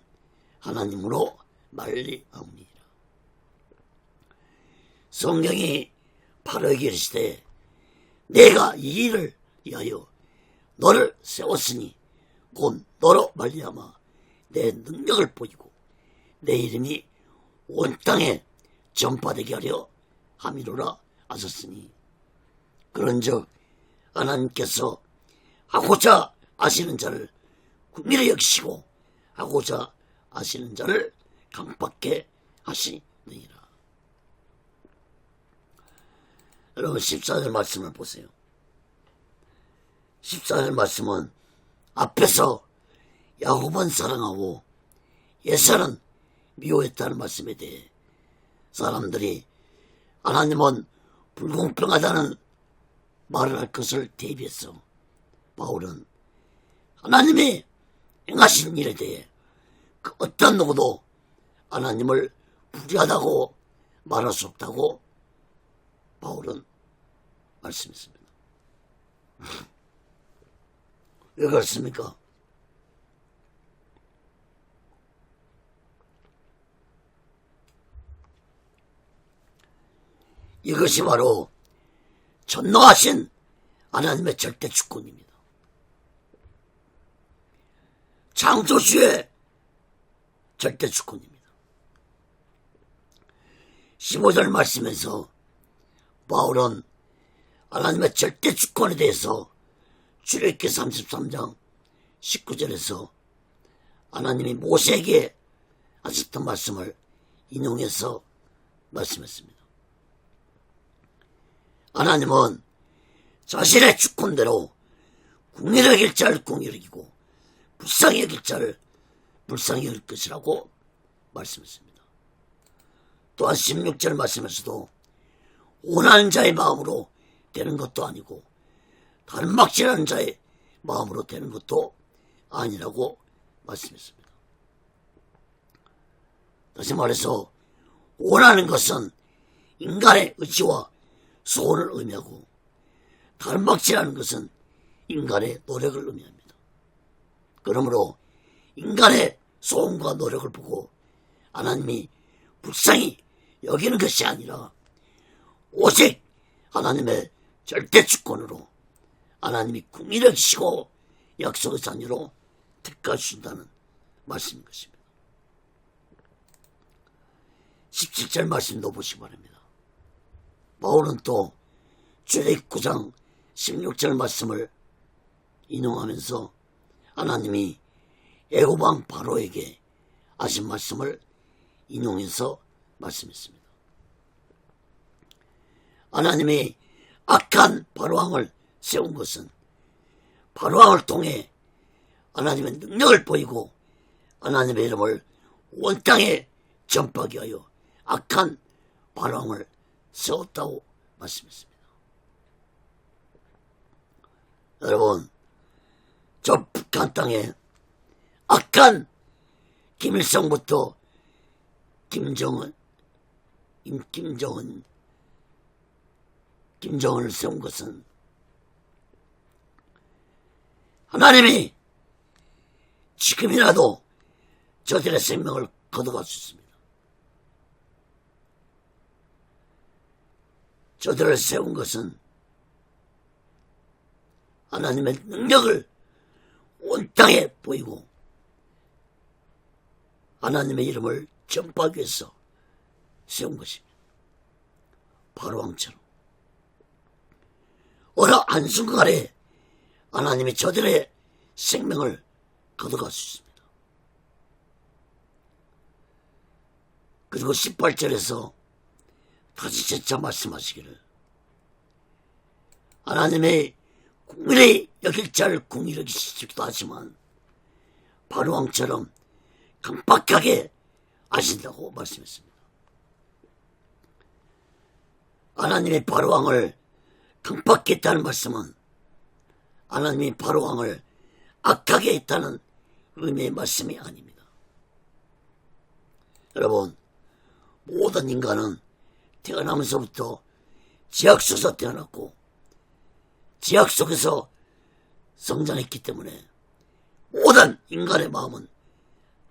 하나님으로 말미암으니라. 성경이 바로 이르시되 내가 이 일을 위하여 너를 세웠으니 곧 너로 말미암아 내 능력을 보이고 내 이름이 온 땅에 전파되게 하려 함이로라 하셨으니 그런즉 하나님께서 하고자 하시는 자를 궁리를 여기시고 하고자 하시는 자를 강팍게 하시느니라. 여러분 14절 말씀을 보세요. 14절 말씀은 앞에서 야곱은 사랑하고 에사는 미워했다는 말씀에 대해 사람들이 하나님은 불공평하다는 말을 할 것을 대비해서 바울은 하나님이 행하신 일에 대해 그 어떤 누구도 하나님을 불의하다고 말할 수 없다고 바울은 말씀했습니다. 왜 그렇습니까? 이것이 바로 전능하신 하나님의 절대 주권입니다. 창조주의 절대 주권입니다. 15절 말씀에서 바울은 하나님의 절대 주권에 대해서 출애굽기 33장 19절에서 하나님이 모세에게 하셨던 말씀을 인용해서 말씀했습니다. 하나님은 자신의 주권대로 궁의를 여길 자를 궁의를 여기고 불쌍히 여길 자를 불쌍히 여길 것이라고 말씀했습니다. 또한 16절 말씀에서도 원하는 자의 마음으로 되는 것도 아니고 다른 막질하는 자의 마음으로 되는 것도 아니라고 말씀했습니다. 다시 말해서 원하는 것은 인간의 의지와 소원을 의미하고 다른 막질하는 것은 인간의 노력을 의미합니다. 그러므로 인간의 소원과 노력을 보고 하나님이 불쌍히 여기는 것이 아니라 오직 하나님의 절대 주권으로 하나님이 궁의를 여기시고 약속의 자녀로 택하신다는 말씀인 것입니다. 17절 말씀도 보시기 바랍니다. 바울은 또 출애굽 9장 16절 말씀을 인용하면서 하나님이 애굽 왕 바로에게 하신 말씀을 인용해서 말씀했습니다. 하나님이 악한 바로왕을 세운 것은 바로왕을 통해 하나님의 능력을 보이고 하나님의 이름을 온 땅에 전파하게 하여 악한 바로왕을 세웠다고 말씀했습니다. 여러분, 저 북한 땅에 악한 김일성부터 김정은을 세운 것은 하나님이 지금이라도 저들의 생명을 거둬갈 수 있습니다. 저들을 세운 것은 하나님의 능력을 온 땅에 보이고 하나님의 이름을 전파하기 위해서 세운 것입니다. 바로왕처럼 어느 한순간에 하나님이 저들의 생명을 거둬갈 수 있습니다. 그리고 18절에서 다시 재차 말씀하시기를 하나님의 궁일이 여길 자를 궁일 여기시기도 하지만 바로왕처럼 강박하게 하신다고 말씀했습니다. 하나님의 바로왕을 강박하게 했다는 말씀은 하나님이 바로왕을 악하게 했다는 의미의 말씀이 아닙니다. 여러분, 모든 인간은 태어나면서부터 지약 속에서 태어났고 지약 속에서 성장했기 때문에 모든 인간의 마음은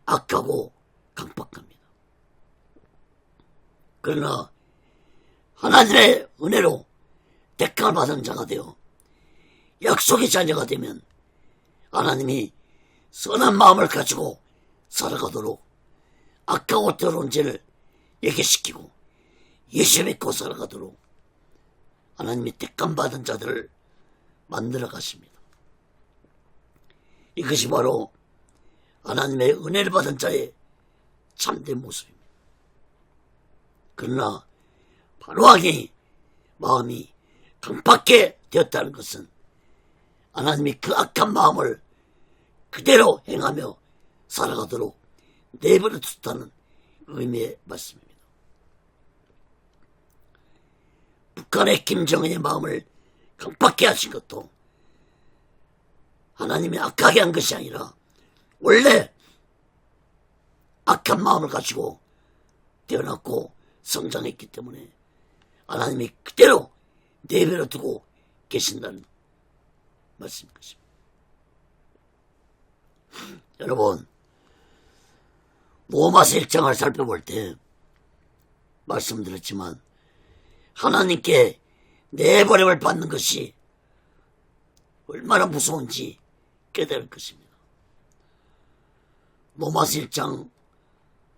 악하고 강박합니다. 그러나 하나님의 은혜로 택함을 받은 자가 되어 약속의 자녀가 되면 하나님이 선한 마음을 가지고 살아가도록 악하고 더러운 죄를 예개시키고 예수 믿고 살아가도록 하나님이 택함 받은 자들을 만들어 가십니다. 이것이 바로 하나님의 은혜를 받은 자의 참된 모습입니다. 그러나 바로왕이 마음이 강박해 되었다는 것은 하나님이 그 악한 마음을 그대로 행하며 살아가도록 내버려 뒀다는 의미의 말씀입니다. 북한의 김정은의 마음을 강박해 하신 것도 하나님이 악하게 한 것이 아니라 원래 악한 마음을 가지고 태어났고 성장했기 때문에 하나님이 그대로 내버려 두고 계신다는 말씀인 것입니다. 여러분, 로마서 1장을 살펴볼 때 말씀드렸지만 하나님께 내버림을 받는 것이 얼마나 무서운지 깨달을 것입니다. 로마서 1장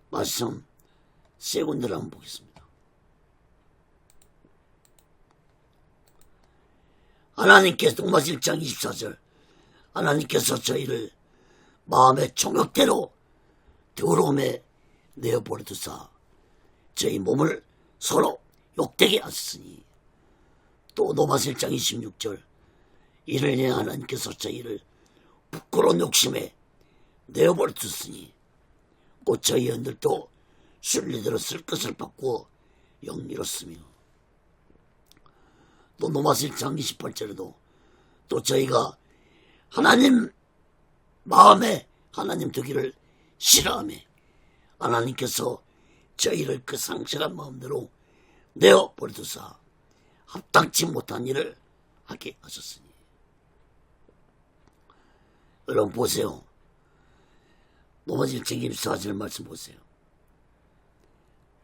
말씀 세 군데를 한번 보겠습니다. 하나님께서 로마서 1장 24절 하나님께서 저희를 마음의 정욕대로 더러움에 내어버려두사 저희 몸을 서로 욕되게 하셨으니 또 로마서 1장 26절 이를 위해 하나님께서 저희를 부끄러운 욕심에 내어버려두셨으니 곧 저희 연들도 순리대로 쓸 것을 받고 영리롭으며 또 로마서 1장 28절에도 또 저희가 하나님 마음에 하나님 두기를 싫어하며 하나님께서 저희를 그 상실한 마음대로 내어버려두사 합당치 못한 일을 하게 하셨으니 여러분 보세요. 로마서 1장 24절 말씀 보세요.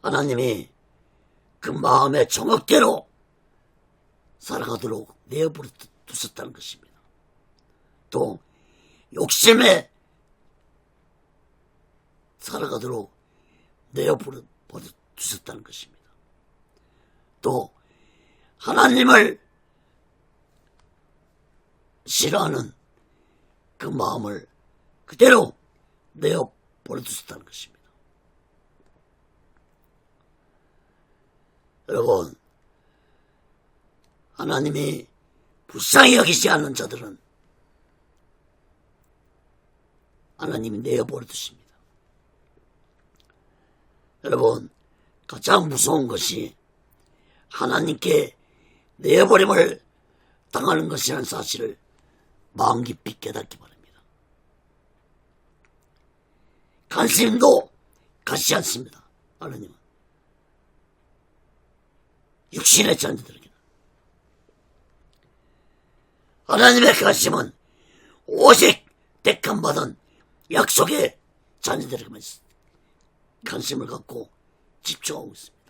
하나님이 그 마음의 정욕대로 살아가도록 내어버려 두셨다는 것입니다. 또 욕심에 살아가도록 내어버려 두셨다는 것입니다. 또 하나님을 싫어하는 그 마음을 그대로 내어버려 두셨다는 것입니다. 여러분, 하나님이 불쌍히 여기지 않는 자들은 하나님이 내어버려 두십니다. 여러분, 가장 무서운 것이 하나님께 내어버림을 당하는 것이라는 사실을 마음 깊이 깨닫기 바랍니다. 관심도 갖지 않습니다. 하나님은 육신의 자녀들에게는 하나님의 관심은 오직 택함받은 약속의 자녀들에게만 관심을 갖고 집중하고 있습니다.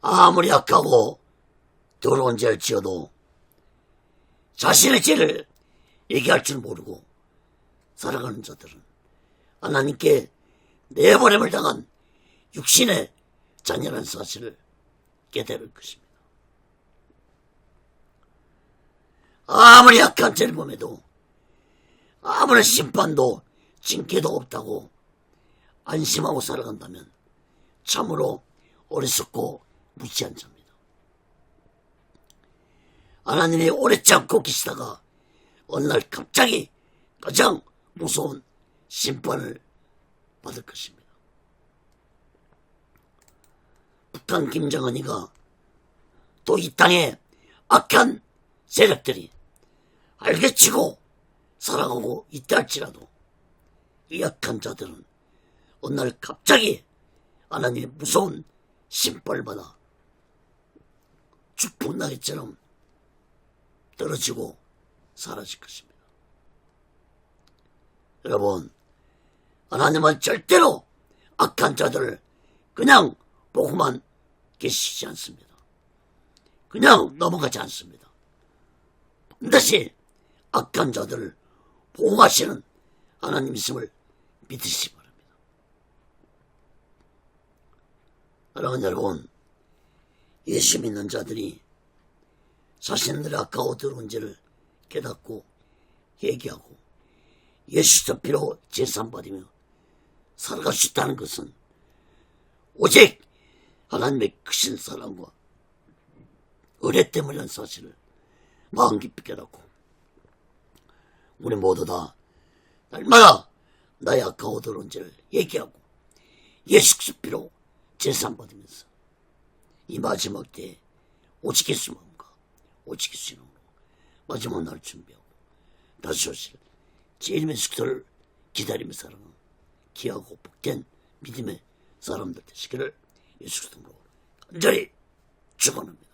아무리 악하고 더러운 죄를 지어도 자신의 죄를 얘기할 줄 모르고 살아가는 자들은 하나님께 내버림을 당한 육신의 자녀라는 사실을 깨달을 것입니다. 아무리 악한 죄를 범해도 아무런 심판도 징계도 없다고 안심하고 살아간다면 참으로 어리석고 무지한 자입니다. 하나님이 오래 참고 계시다가 어느 날 갑자기 가장 무서운 심판을 받을 것입니다. 북한 김정은이가 또 이 땅에 악한 세력들이 알개치고 살아가고 있다 할지라도 이 악한 자들은 어느 날 갑자기 하나님의 무서운 심판을 받아 죽풍나기처럼 떨어지고 사라질 것입니다. 여러분, 하나님은 절대로 악한 자들을 그냥 보고만 계시지 않습니다. 그냥 넘어가지 않습니다. 반드시 악한 자들을 보호하시는 하나님이심을 믿으시기 바랍니다. 사랑하는 여러분, 예수 믿는 자들이 자신들의 아까워 들어온 죄를 깨닫고 회개하고 예수의 피로 제사받으며 살아갈 수 있다는 것은 오직 하나님의 크신 사랑과 은혜 때문이라는 사실을 마음 깊이 깨닫고 우리 모두 다 날마다 나의 아까워 들어온 죄를 얘기하고 예수 피로 제사받으면서 이 마지막 때에 오직 예수 마음과 오직 예수 이름으로 마지막 날 준비하고 다시 오실 주님의 숙소를 기다리며 살아가는 귀하고 복된 믿음의 사람들 되시기를 예수 그리스도로 간절히 축원합니다.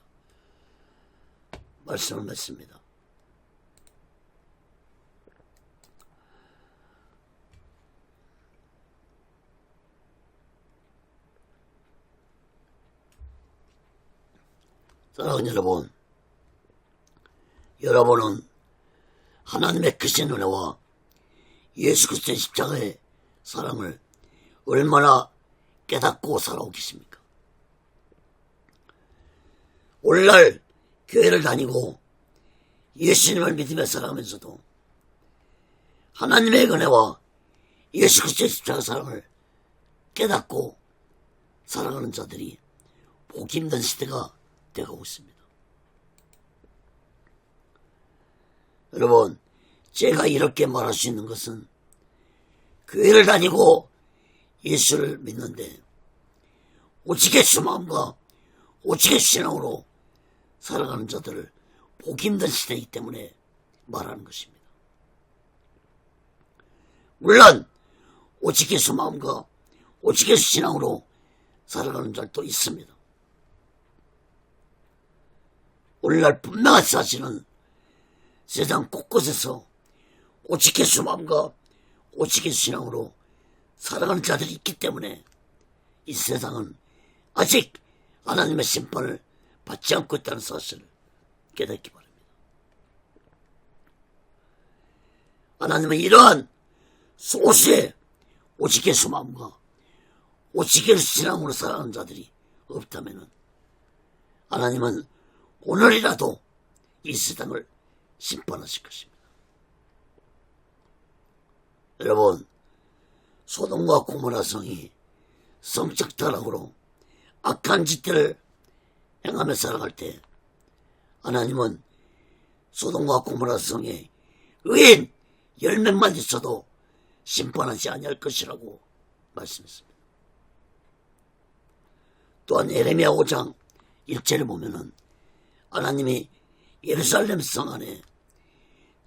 말씀을 맺습니다. 사랑하는 여러분, 여러분은 하나님의 크신 은혜와 예수 그리스도의 십자가의 사랑을 얼마나 깨닫고 살아오고 계십니까? 오늘날 교회를 다니고 예수님을 믿으며 살아가면서도 하나님의 은혜와 예수 그리스도의 십자가 사랑을 깨닫고 살아가는 자들이 보기 힘든 시대가 되어가고 있습니다. 여러분, 제가 이렇게 말할 수 있는 것은 교회를 다니고 예수를 믿는데 오직 예수 마음과 오직 예수 신앙으로 살아가는 자들을 보기 힘든 시대이기 때문에 말하는 것입니다. 물론 오직 예수 마음과 오직 예수 신앙으로 살아가는 자도 있습니다. 오늘날 분명한 사실은 세상 곳곳에서 오직 예수 마음과 오직 예수 신앙으로 살아가는 자들이 있기 때문에 이 세상은 아직 하나님의 심판을 받지 않고 있다는 사실을 깨닫기 바랍니다. 하나님은 이러한 소수의 오직 예수 마음과 오직 예수 신앙으로 살아가는 자들이 없다면 하나님은 오늘이라도 이 세상을 심판하실 것입니다. 여러분, 소돔과 고모라 성이 성적 타락으로 악한 짓들을 행하며 살아갈 때 하나님은 소돔과 고모라 성에 의인 10명만 있어도 심판하지 아니할 것이라고 말씀했습니다. 또한 에레미야 5장 1절을 보면은 하나님이 예루살렘 성 안에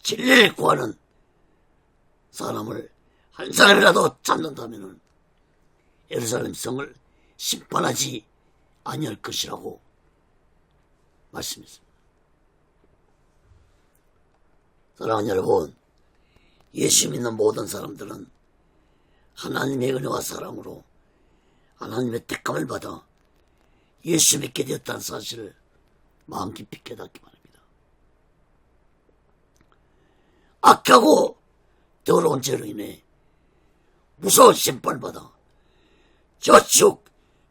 진리를 구하는 사람을 한 사람이라도 찾는다면 예루살렘 성을 심판하지 아니할 것이라고 말씀했습니다. 사랑하는 여러분, 예수 믿는 모든 사람들은 하나님의 은혜와 사랑으로 하나님의 택함을 받아 예수 믿게 되었다는 사실을 마음 깊이 깨닫기 바랍니다. 악하고 더러운 죄로 인해 무서운 심판을 받아 저축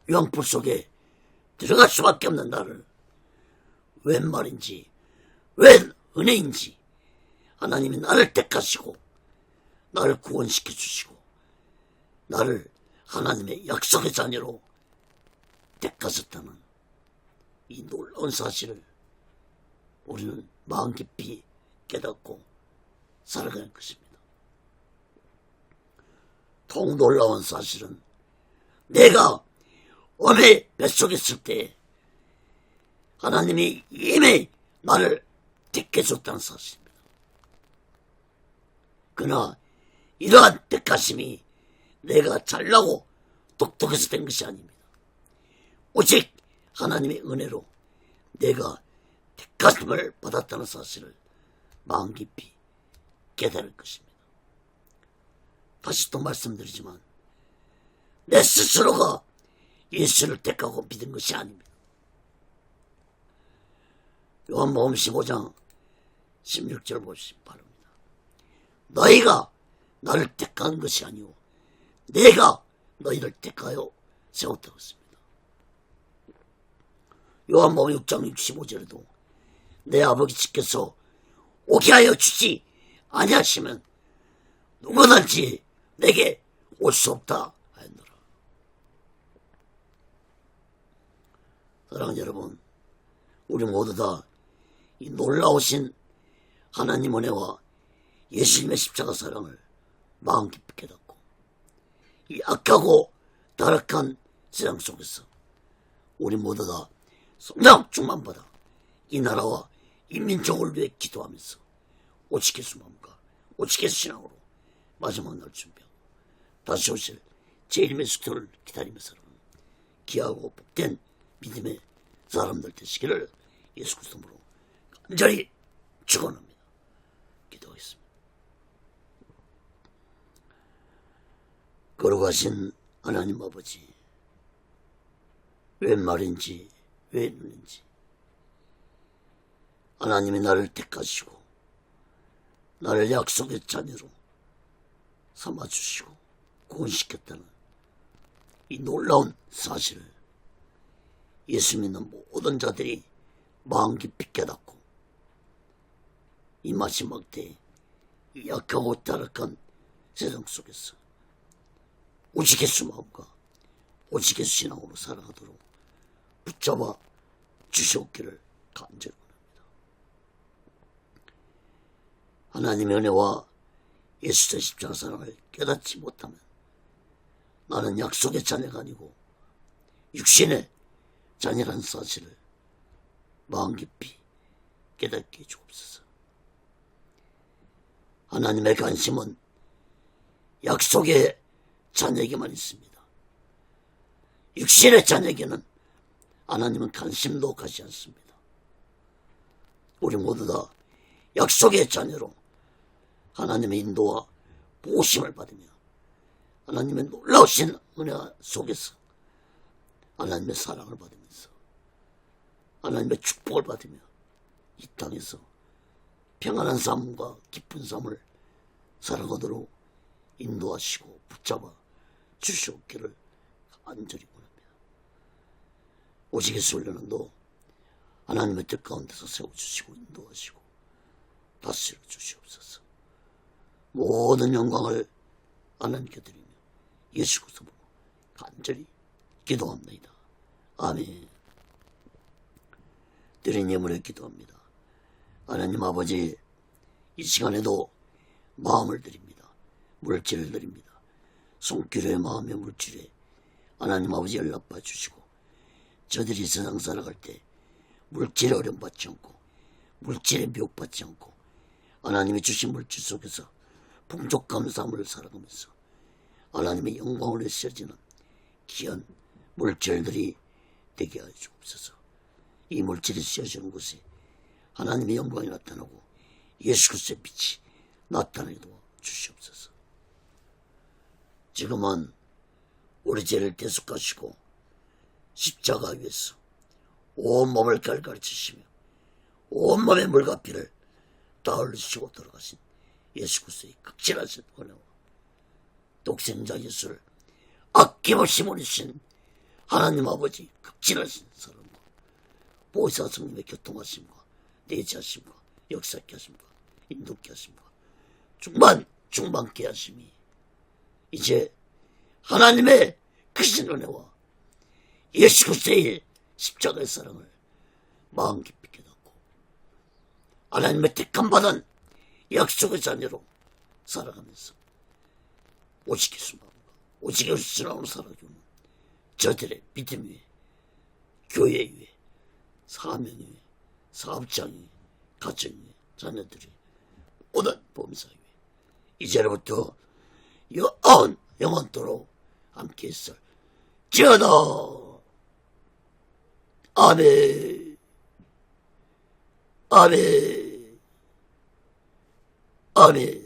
유황불 속에 들어갈 수밖에 없는 나를 웬 말인지 웬 은혜인지 하나님이 나를 택하시고 나를 구원시켜 주시고 나를 하나님의 약속의 자녀로 택하셨다는 이 놀라운 사실을 우리는 마음 깊이 깨닫고 살아가는 것입니다. 더 놀라운 사실은 내가 어머니 뱃속에 있을 때 하나님이 이미 나를 택해줬다는 사실입니다. 그러나 이러한 택하심이 내가 잘나고 똑똑해서 된 것이 아닙니다. 오직 하나님의 은혜로 내가 택하심을 받았다는 사실을 마음 깊이 깨달을 것입니다. 다시 또 말씀드리지만 내 스스로가 예수를 택하고 믿은 것이 아닙니다. 요한복음 15장 16절 보시기 바랍니다. 너희가 나를 택한 것이 아니오 내가 너희를 택하여 세웠다고 했습니다. 요한복음 6장 65절에도 내 아버지께서 오게 하여 주지 아니하시면 누구든지 내게 올 수 없다 하였노라. 사랑하는 여러분, 우리 모두 다 이 놀라우신 하나님 은혜와 예수님의 십자가 사랑을 마음 깊이 깨닫고 이 악하고 타락한 세상 속에서 우리 모두 다 성령 충만받아 이 나라와 이 민족을 위해 기도하면서 오직 예수 마음과 오직 예수 신앙으로 마지막 날 준비하고 다시 오실 제1의 숙소를 기다리며 살아가는 귀하고 복된 믿음의 사람들 되시기를 예수 그리스도로 간절히 축원합니다. 기도하겠습니다. 걸어가신 하나님 아버지, 웬 말인지 왜 있는지 하나님이 나를 택하시고 나를 약속의 자녀로 삼아주시고 구원시켰다는 이 놀라운 사실을 예수 믿는 모든 자들이 마음 깊이 깨닫고 이 마지막 때에 이 약하고 타락한 세상 속에서 오직 예수 마음과 오직 예수 신앙으로 살아가도록 붙잡아 주시옵기를 간절히 원합니다. 하나님의 은혜와 예수의 십자가 사랑을 깨닫지 못하면 나는 약속의 자녀가 아니고 육신의 자녀라는 사실을 마음 깊이 깨닫게 해주옵소서. 하나님의 관심은 약속의 자녀에게만 있습니다. 육신의 자녀에게는 하나님은 관심도 가지 않습니다. 우리 모두 다 약속의 자녀로 하나님의 인도와 보호심을 받으며 하나님의 놀라우신 은혜 속에서 하나님의 사랑을 받으면서 하나님의 축복을 받으며 이 땅에서 평안한 삶과 기쁜 삶을 살아가도록 인도하시고 붙잡아 주시옵기를 간절히 원합니다. 오직 예수 훈련도 하나님의 뜻 가운데서 세워주시고 인도하시고 다스려 주시옵소서. 모든 영광을 하나님께 드리며 예수 그리스도로 간절히 기도합니다. 아멘. 드린 예물에 기도합니다. 하나님 아버지, 이 시간에도 마음을 드립니다. 물질을 드립니다. 손길의 마음의 물질에 하나님 아버지 연락받아 주시고 저들이 세상 살아갈 때 물질에 어려움받지 않고 물질에 미혹받지 않고 하나님이 주신 물질 속에서 풍족한 삶을 살아가면서 하나님의 영광을 쓰여지는 귀한 물질들이 되게 하여 주옵소서. 이 물질이 쓰여지는 곳에 하나님의 영광이 나타나고 예수 그리스도의 빛이 나타나게 도와 주시옵소서. 지금은 우리 죄를 대속하시고 십자가 위에서 온몸을 갈가르치시며 온몸의 물과 피를 다 흘리시고 돌아가신 예수 그리스도의 극진하신 은혜와 독생자 예수를 아낌없이 보내신 하나님 아버지 극진하신 사랑과 보혜사 성령의 교통하심과 내지하심과 역사케 하심과 인도케 하심과 충만케 하심이 이제 하나님의 크신 은혜와 예수 그리스도의 십자가의 사랑을 마음 깊이 깨닫고 하나님의 택함받은 약속의 자녀로 살아가면서 오직 예수 마음과 오직 예수 나오는 살아주는 저들의 믿음 위에 교회 위에 사명 위에 사업장 위에 가정 위에 자녀들이 오늘 범사 위에 이제부터 영원토록 함께 있을 지어다. 아멘. 아멘. 아멘.